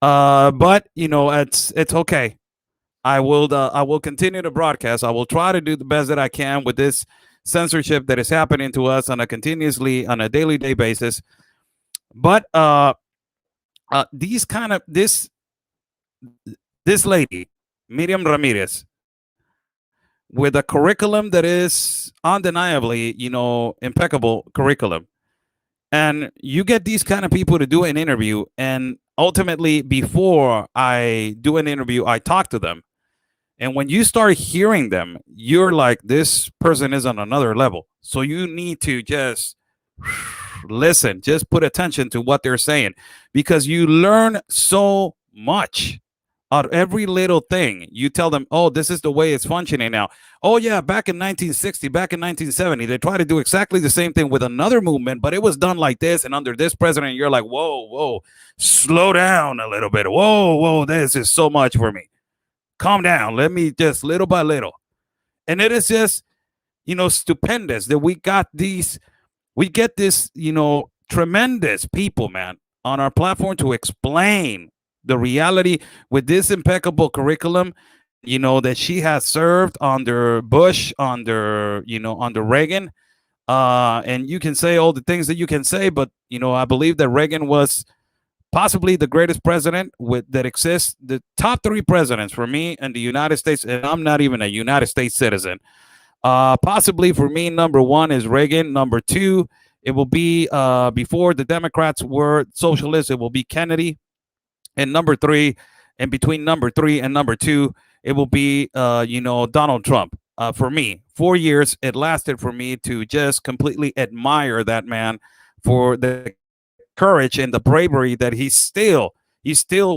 But it's okay. I will continue to broadcast. I will try to do the best that I can with this censorship that is happening to us on a daily basis. But this lady, Miriam Ramirez, with a curriculum that is undeniably, impeccable curriculum. And you get these kind of people to do an interview, and ultimately, before I do an interview, I talk to them. And when you start hearing them, you're like, this person is on another level. So you need to just listen, just put attention to what they're saying, because you learn so much on every little thing. You tell them, oh, this is the way it's functioning now. Oh, yeah, back in 1960, back in 1970, they tried to do exactly the same thing with another movement, but it was done like this and under this president. You're like, whoa, whoa, slow down a little bit. Whoa, whoa, this is so much for me. Calm down. Let me just little by little. And it is just, stupendous that we get this, tremendous people, man, on our platform to explain the reality with this impeccable curriculum, that she has served under Bush, under Reagan. And you can say all the things that you can say, but, I believe that Reagan was possibly the greatest president that exists. The top 3 presidents for me in the United States, and I'm not even a United States citizen. Possibly for me, number 1 is Reagan. Number 2, it will be before the Democrats were socialists, it will be Kennedy. And number 3, and between number 3 and number 2, it will be Donald Trump. For me, 4 years it lasted for me to just completely admire that man for the courage and the bravery that he still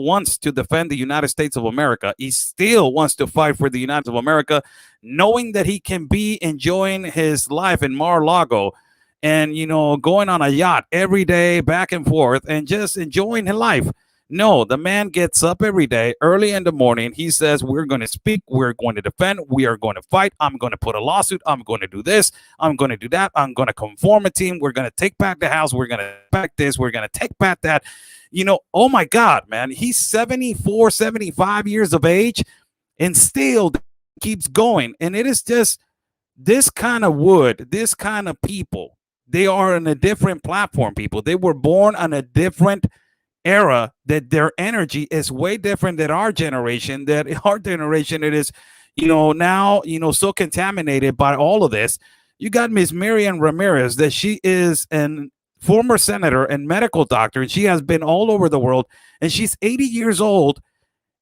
wants to defend the United States of America. He still wants to fight for the United States of America, knowing that he can be enjoying his life in Mar-a-Lago and, going on a yacht every day back and forth and just enjoying his life. No, the man gets up every day early in the morning. He says, we're going to speak. We're going to defend. We are going to fight. I'm going to put a lawsuit. I'm going to do this. I'm going to do that. I'm going to conform a team. We're going to take back the house. We're going to back this. We're going to take back that. Oh my God, man. He's 74, 75 years of age and still keeps going. And it is just this kind of wood, this kind of people. They are on a different platform, people. They were born on a different era, that their energy is way different than our generation. That our generation, it is, now, so contaminated by all of this. You got Miss Miriam Ramirez, that she is an former senator and medical doctor, and she has been all over the world, and she's 80 years old,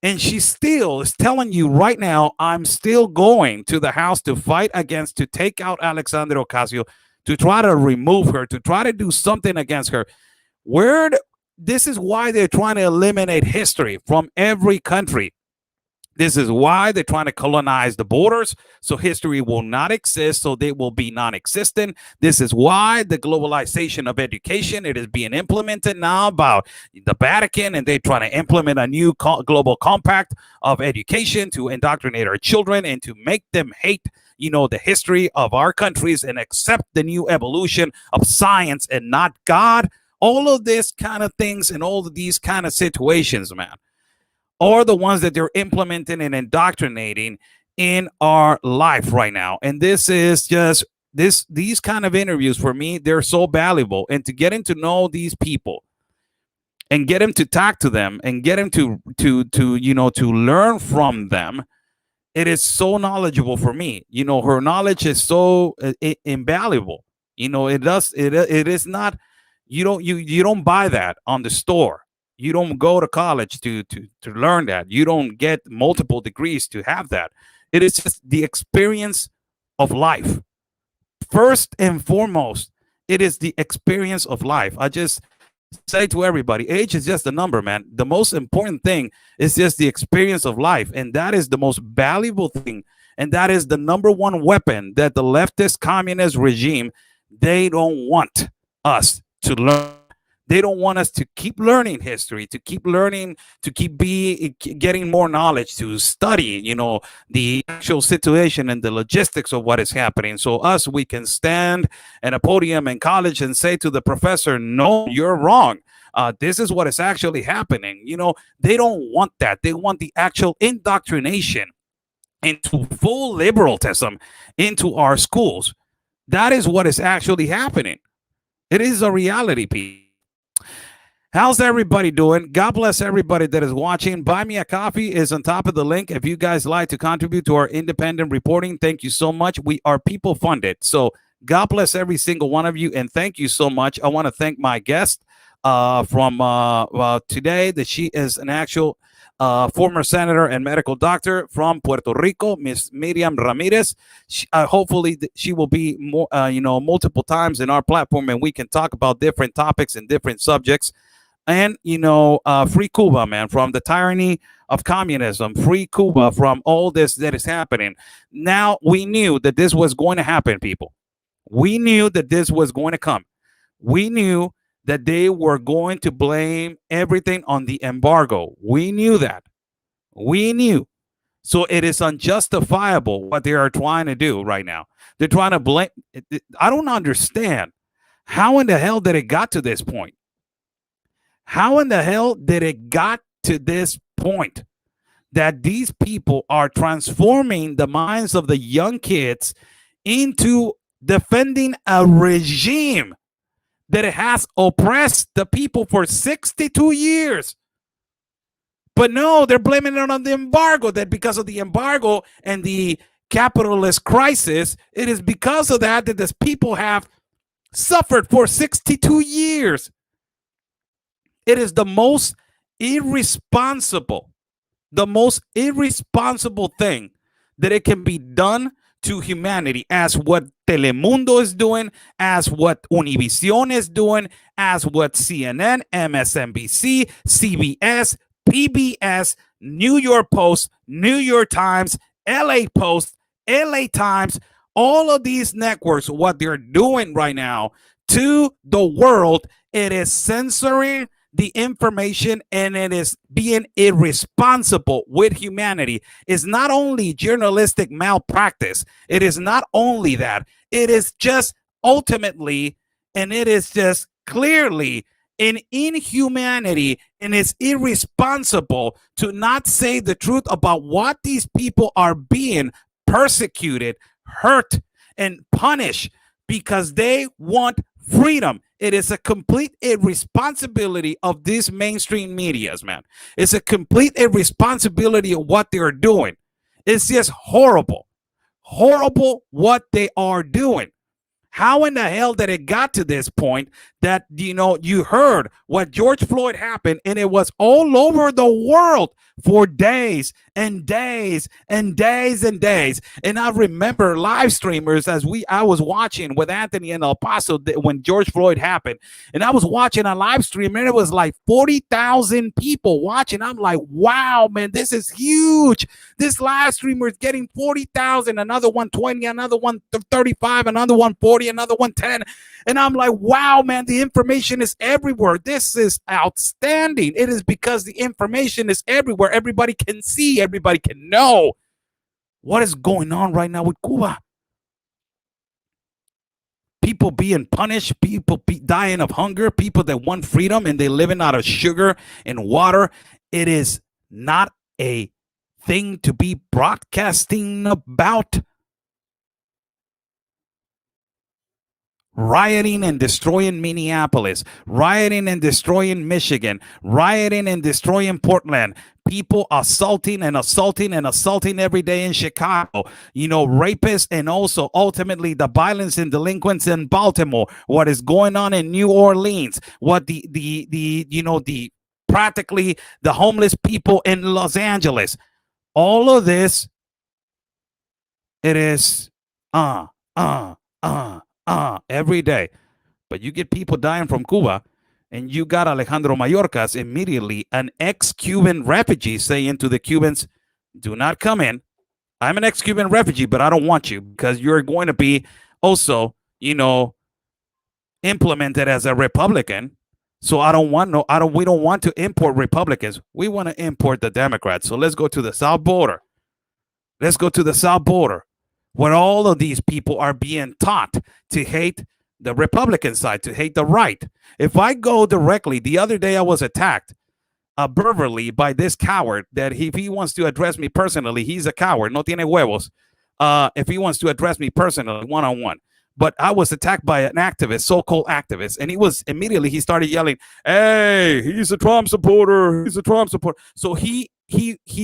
and she still is telling you right now, I'm still going to the House to fight against, to take out Alexandria Ocasio, to try to remove her, to try to do something against her. This is why they're trying to eliminate history from every country. This is why they're trying to colonize the borders, so history will not exist, so they will be non-existent. This is why the globalization of education, it is being implemented now about the Vatican, and they're trying to implement a new global compact of education to indoctrinate our children and to make them hate, the history of our countries and accept the new evolution of science and not God. All of this kind of things and all of these kind of situations, man, are the ones that they're implementing and indoctrinating in our life right now. And this is just these kind of interviews, for me, they're so valuable. And to getting to know these people and get him to talk to them and get him to learn from them, it is so knowledgeable for me. Her knowledge is so invaluable. It is not. You don't buy that on the store. You don't go to college to learn that. You don't get multiple degrees to have that. It is just the experience of life. First and foremost, it is the experience of life. I just say to everybody, age is just a number, man. The most important thing is just the experience of life. And that is the most valuable thing. And that is the number one weapon that the leftist communist regime, they don't want us to learn. They don't want us to keep learning history, to keep learning, to keep getting more knowledge, to study, the actual situation and the logistics of what is happening. So we can stand at a podium in college and say to the professor, no, you're wrong. This is what is actually happening. They don't want that. They want the actual indoctrination into full liberalism into our schools. That is what is actually happening. It is a reality, people. How's everybody doing? God bless everybody that is watching. Buy Me a Coffee is on top of the link. If you guys like to contribute to our independent reporting, thank you so much. We are people funded. So God bless every single one of you. And thank you so much. I want to thank my guest from today, that she is an actual former senator and medical doctor from Puerto Rico, Miss Miriam Ramirez. Hopefully she will be more, multiple times in our platform, and we can talk about different topics and different subjects. and free Cuba, man, from the tyranny of communism, free Cuba from all this that is happening. Now we knew that this was going to happen, people. We knew that this was going to come. We knew that they were going to blame everything on the embargo. We knew that. We knew. So it is unjustifiable what they are trying to do right now. They're trying to blame. I don't understand. How in the hell did it got to this point? How in the hell did it got to this point that these people are transforming the minds of the young kids into defending a regime that has oppressed the people for 62 years? But no, they're blaming it on the embargo, that because of the embargo and the capitalist crisis, it is because of that these people have suffered for 62 years. It is the most irresponsible thing that it can be done to humanity, as what Telemundo is doing, as what Univision is doing, as what CNN, MSNBC, CBS, PBS, New York Post, New York Times, LA Post, LA Times, all of these networks, what they're doing right now to the world, it is censoring the information, and it is being irresponsible with humanity. It's not only journalistic malpractice. It is not only that. It is just ultimately, and it is just clearly an inhumanity, and it's irresponsible to not say the truth about what these people are being persecuted, hurt, and punished because they want freedom. It is a complete irresponsibility of these mainstream medias, man. It's a complete irresponsibility of what they're doing. It's just horrible. Horrible what they are doing. How in the hell did it got to this point that, you heard what George Floyd happened, and it was all over the world for days and days and days and days. And I remember live streamers I was watching with Anthony in El Paso when George Floyd happened, and I was watching a live stream, and it was like 40,000 people watching. I'm like, wow, man, this is huge. This live streamer is getting 40,000, another one 20, another one 35, another one 40, another one 10. And I'm like, wow, man, the information is everywhere. This is outstanding. It is because the information is everywhere. Everybody can see, everybody can know what is going on right now with Cuba. People being punished, people dying of hunger, people that want freedom and they living out of sugar and water. It is not a thing to be broadcasting about. Rioting and destroying Minneapolis, rioting and destroying Michigan, rioting and destroying Portland, people assaulting and assaulting and assaulting every day in Chicago, rapists, and also ultimately the violence and delinquents in Baltimore, what is going on in New Orleans, what the practically the homeless people in Los Angeles, all of this, it is every day. But you get people dying from Cuba, and you got Alejandro Mayorkas, immediately an ex-Cuban refugee, saying to the Cubans, do not come in. I'm an ex-Cuban refugee, but I don't want you because you're going to be also, implemented as a Republican. So we don't want to import Republicans. We want to import the Democrats. So let's go to the South border. Let's go to the South border, where all of these people are being taught to hate the Republican side, to hate the right. If I go directly, the other day I was attacked verbally by this coward that if he wants to address me personally, he's a coward, no tiene huevos. If he wants to address me personally, one-on-one. But I was attacked by an activist, so-called activist, and he started yelling, hey, he's a Trump supporter, he's a Trump supporter. So he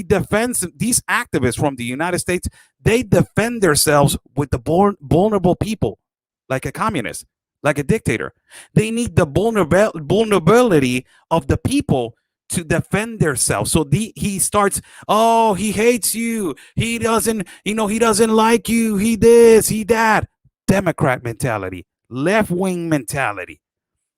defends these activists from the United States. They defend themselves with the vulnerable people, like a communist, like a dictator. They need the vulnerability of the people to defend themselves. So he starts, oh, he hates you. He doesn't like you. He this, he that. Democrat mentality, left-wing mentality.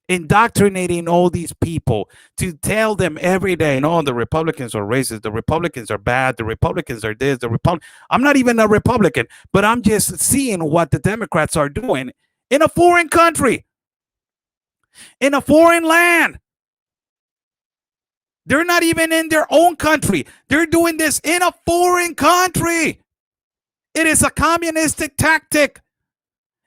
indoctrinating all these people to tell them every day, no, the Republicans are racist, the Republicans are bad, the Republicans are this, I'm not even a Republican, but I'm just seeing what the Democrats are doing in a foreign country, in a foreign land. They're not even in their own country. They're doing this in a foreign country. It is a communistic tactic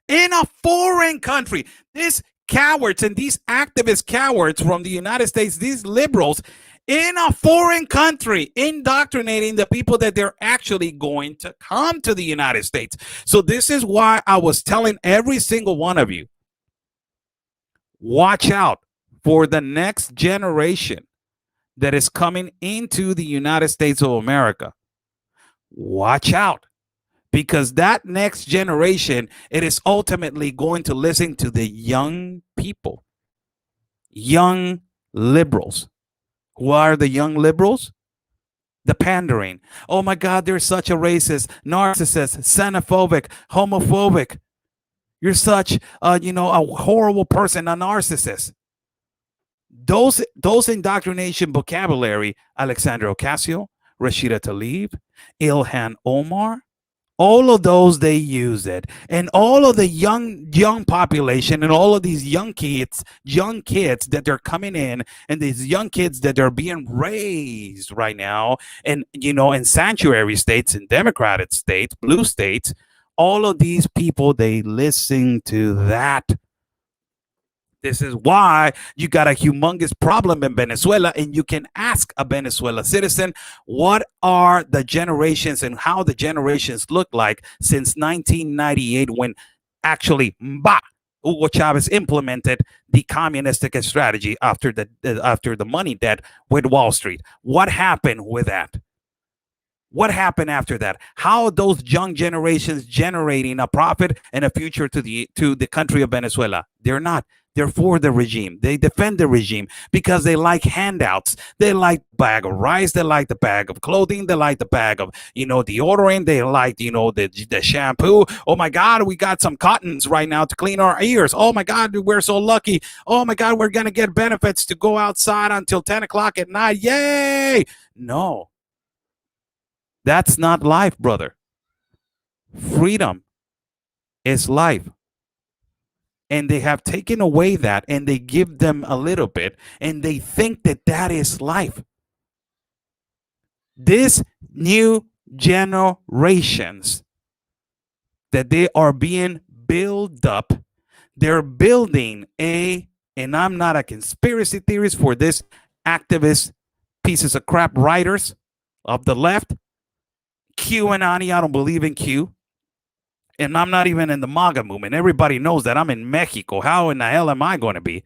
in a foreign country. These cowards and these activist cowards from the United States, these liberals in a foreign country, indoctrinating the people that they're actually going to come to the United States. So this is why I was telling every single one of you, watch out for the next generation that is coming into the United States of America. Watch out. Because that next generation, it is ultimately going to listen to the young people, young liberals. Who are the young liberals? The pandering. Oh my God, they're such a racist, narcissist, xenophobic, homophobic. You're such a horrible person, a narcissist. Those indoctrination vocabulary, Alexandra Ocasio, Rashida Tlaib, Ilhan Omar, all of those, they use it. And all of the young population and all of these young kids that they're coming in, and these young kids that are being raised right now, and in sanctuary states, in democratic states, blue states, all of these people, they listen to that. This is why you got a humongous problem in Venezuela, and you can ask a Venezuela citizen, what are the generations and how the generations look like since 1998, when actually Hugo Chavez implemented the communistic strategy after the money debt with Wall Street. What happened with that? What happened after that? How are those young generations generating a profit and a future to the country of Venezuela? They're not. They're for the regime. They defend the regime because they like handouts. They like the bag of rice. They like the bag of clothing. They like the bag of, deodorant. They like, the shampoo. Oh my God, we got some cottons right now to clean our ears. Oh my God, we're so lucky. Oh my God, we're going to get benefits to go outside until 10 o'clock at night. Yay! No. That's not life, brother. Freedom is life. And they have taken away that, and they give them a little bit, and they think that that is life. This new generations that they are being built up, they're building and I'm not a conspiracy theorist for this activist pieces of crap writers of the left. QAnon, I don't believe in Q. And I'm not even in the MAGA movement. Everybody knows that I'm in Mexico. How in the hell am I going to be?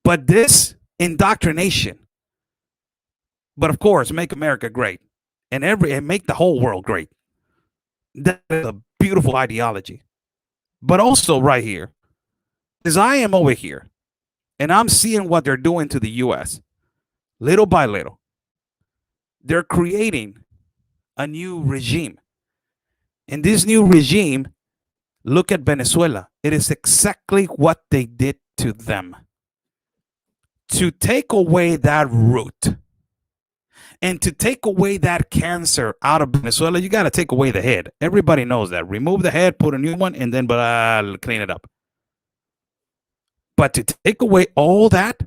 But this indoctrination, but of course, make America great and make the whole world great. That is a beautiful ideology. But also right here, as I am over here, and I'm seeing what they're doing to the U.S. little by little, they're creating a new regime. And this new regime, look at Venezuela. It is exactly what they did to them. To take away that root and to take away that cancer out of Venezuela, you got to take away the head. Everybody knows that. Remove the head, put a new one, and then clean it up. But to take away all that,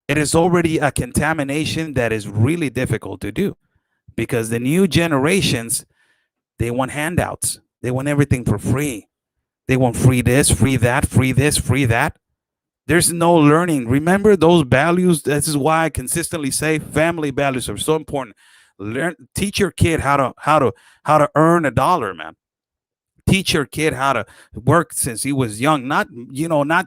it is already a contamination that is really difficult to do, because the new generations, they want handouts. They want everything for free. They want free this, free that, free this, free that. There's no learning. Remember those values. This is why I consistently say family values are so important. Teach your kid how to earn $1, man. Teach your kid how to work since he was young, not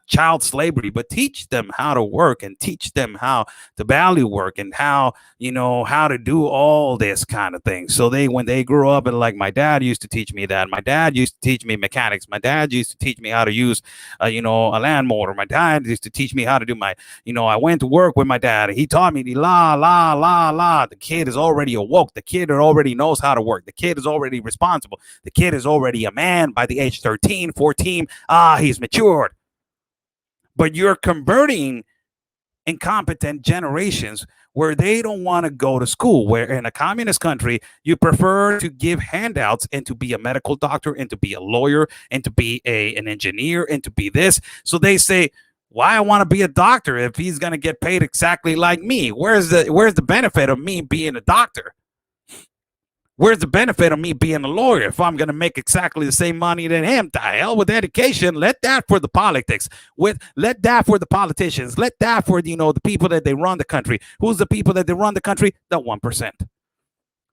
child slavery, but teach them how to work and teach them how to value work and how to do all this kind of thing. So when they grow up, and like my dad used to teach me that. My dad used to teach me mechanics. My dad used to teach me how to use, a land motor. My dad used to teach me how to do I went to work with my dad. He taught me the la. The kid is already awoke. The kid already knows how to work. The kid is already responsible. The kid is already a man by the age 13, 14. He's matured. but you're converting incompetent generations where they don't want to go to school, where in a communist country you prefer to give handouts and to be a medical doctor and to be a lawyer and to be an engineer and to be this. So they say, why I want to be a doctor if he's going to get paid exactly like me? Where's the benefit of me being a doctor? Where's the benefit of me being a lawyer if I'm going to make exactly the same money than him? The hell with education. Let that for the politics. Let that for the politicians. Let that for, the people that they run the country. Who's the people that they run the country? The 1%.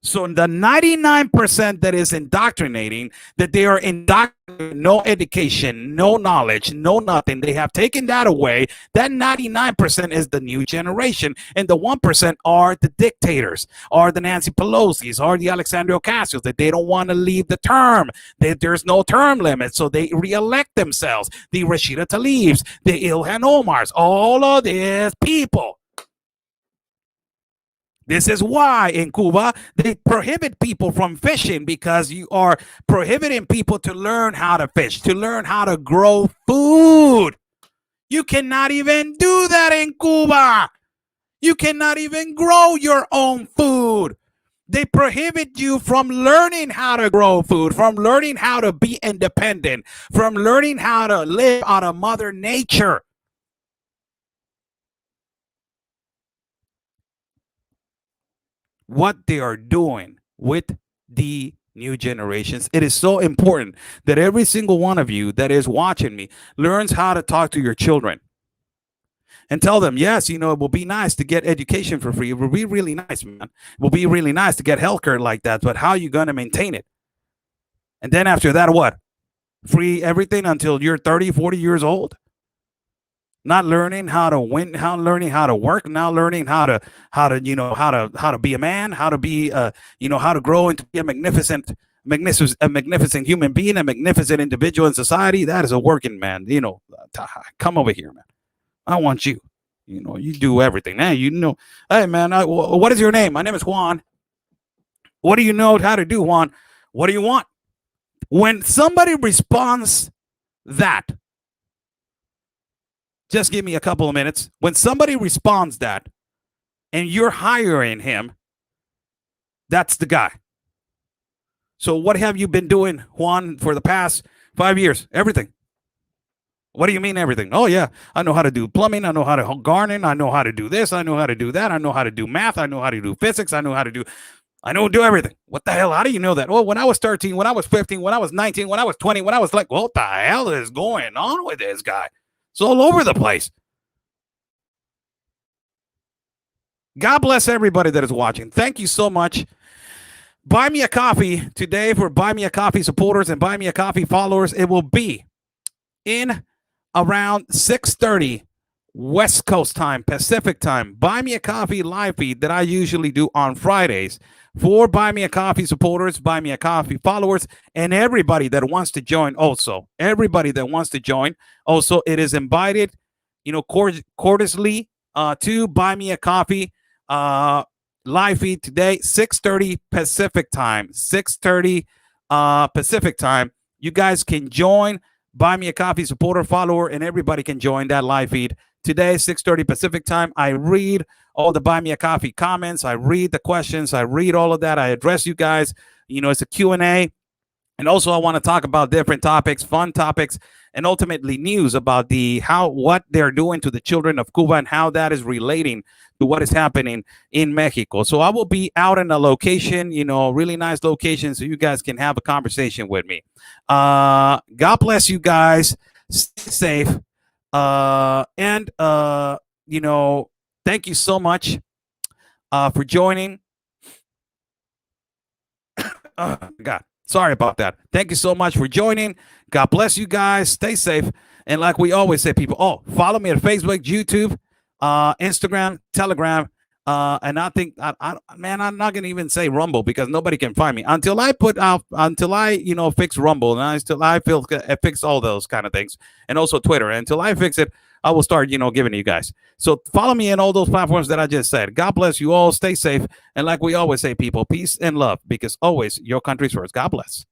So the 99% that is indoctrinating, that they are indoctrinating, no education, no knowledge, no nothing. They have taken that away. That 99% is the new generation. And the 1% are the dictators, are the Nancy Pelosi's, are the Alexandria Ocasios, that they don't want to leave the term. There's no term limit. So they reelect themselves. The Rashida Tlaibs, the Ilhan Omars, all of these people. This is why in Cuba, they prohibit people from fishing, because you are prohibiting people to learn how to fish, to learn how to grow food. You cannot even do that in Cuba. You cannot even grow your own food. They prohibit you from learning how to grow food, from learning how to be independent, from learning how to live out of Mother Nature. What they are doing with the new generations. It is so important that every single one of you that is watching me learns how to talk to your children and tell them, yes, it will be nice to get education for free. It will be really nice, man. It will be really nice to get healthcare like that, but how are you going to maintain it? And then after that, what? Free everything until you're 30, 40 years old? Not learning how to win, learning how to work, not learning how to be a man, how to be how to grow into be a magnificent human being, a magnificent individual in society. That is a working man. Come over here, man. I want you. You do everything. Hey, hey man, what is your name? My name is Juan. What do you know how to do, Juan? What do you want? When somebody responds that, just give me a couple of minutes. When somebody responds that and you're hiring him, that's the guy. So what have you been doing, Juan, for the past 5 years? Everything. What do you mean everything? Oh, yeah. I know how to do plumbing. I know how to garden. I know how to do this. I know how to do that. I know how to do math. I know how to do physics. I know how to do everything. What the hell? How do you know that? Well, when I was 13, when I was 15, when I was 19, when I was 20, when I was like, what the hell is going on with this guy? It's all over the place. God bless everybody that is watching. Thank you so much. Buy me a coffee today for Buy Me a Coffee supporters and Buy Me a Coffee followers. It will be in around 6:30 West Coast time, Pacific time. Buy Me a Coffee live feed that I usually do on Fridays for Buy Me a Coffee supporters, Buy Me a Coffee followers, and everybody that wants to join also. Everybody that wants to join also, it is invited, courteously to Buy Me a Coffee live feed today, 6:30 Pacific time. 6:30 Pacific time. You guys can join Buy Me a Coffee supporter, follower, and everybody can join that live feed today, 6:30 Pacific time. I read all the Buy Me a Coffee comments. I read the questions. I read all of that. I address you guys. It's a Q&A. And also I want to talk about different topics, fun topics, and ultimately news about what they're doing to the children of Cuba and how that is relating to what is happening in Mexico. So I will be out in a location, really nice location, so you guys can have a conversation with me. God bless you guys. Stay safe. And thank you so much for joining. God, sorry about that. Thank you so much for joining. God bless you guys. Stay safe. And like we always say, people, follow me on Facebook, YouTube, Instagram, Telegram. And I think, man, I'm not going to even say Rumble because nobody can find me until I fix Rumble and I fix all those kind of things. And also Twitter. Until I fix it, I will start, giving to you guys. So follow me in all those platforms that I just said. God bless you all. Stay safe. And like we always say, people, peace and love, because always your country's first. God bless.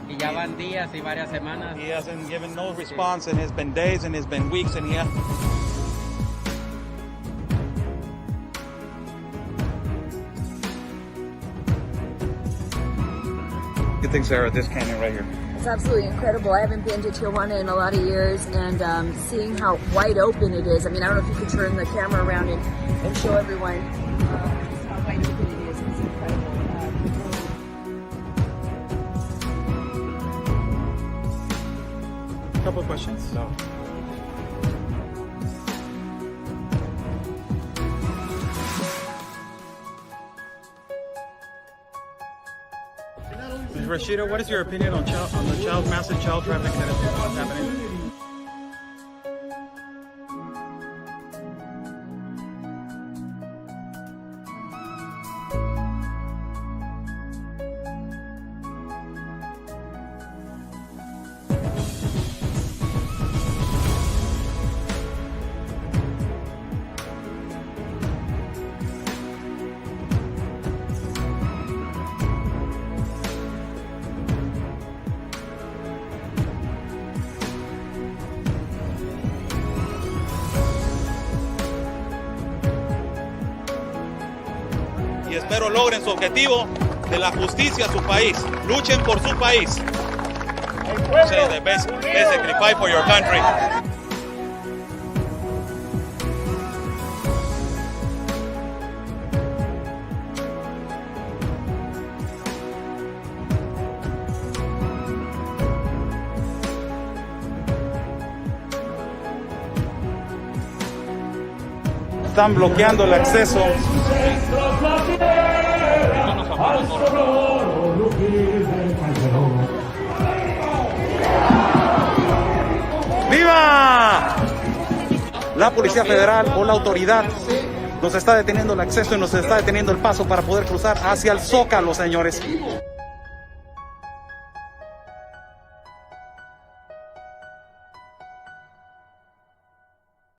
Y ya van días y varias semanas. He hasn't given no response, and it's been days and it's been weeks, and he What do you think, Sarah, this canyon right here? It's absolutely incredible. I haven't been to Tijuana in a lot of years, and seeing how wide open it is. I mean, I don't know if you could turn the camera around and show everyone just how wide open it is. It's incredible. A couple of questions. So. Rashida, what is your opinion on the massive child trafficking that is happening? Y espero logren su objetivo de la justicia a su país. Luchen por su país. Say the best sacrifice for your country. Están bloqueando el acceso. ¡Viva! La Policía Federal o la autoridad nos está deteniendo el acceso y nos está deteniendo el paso para poder cruzar hacia el Zócalo, señores.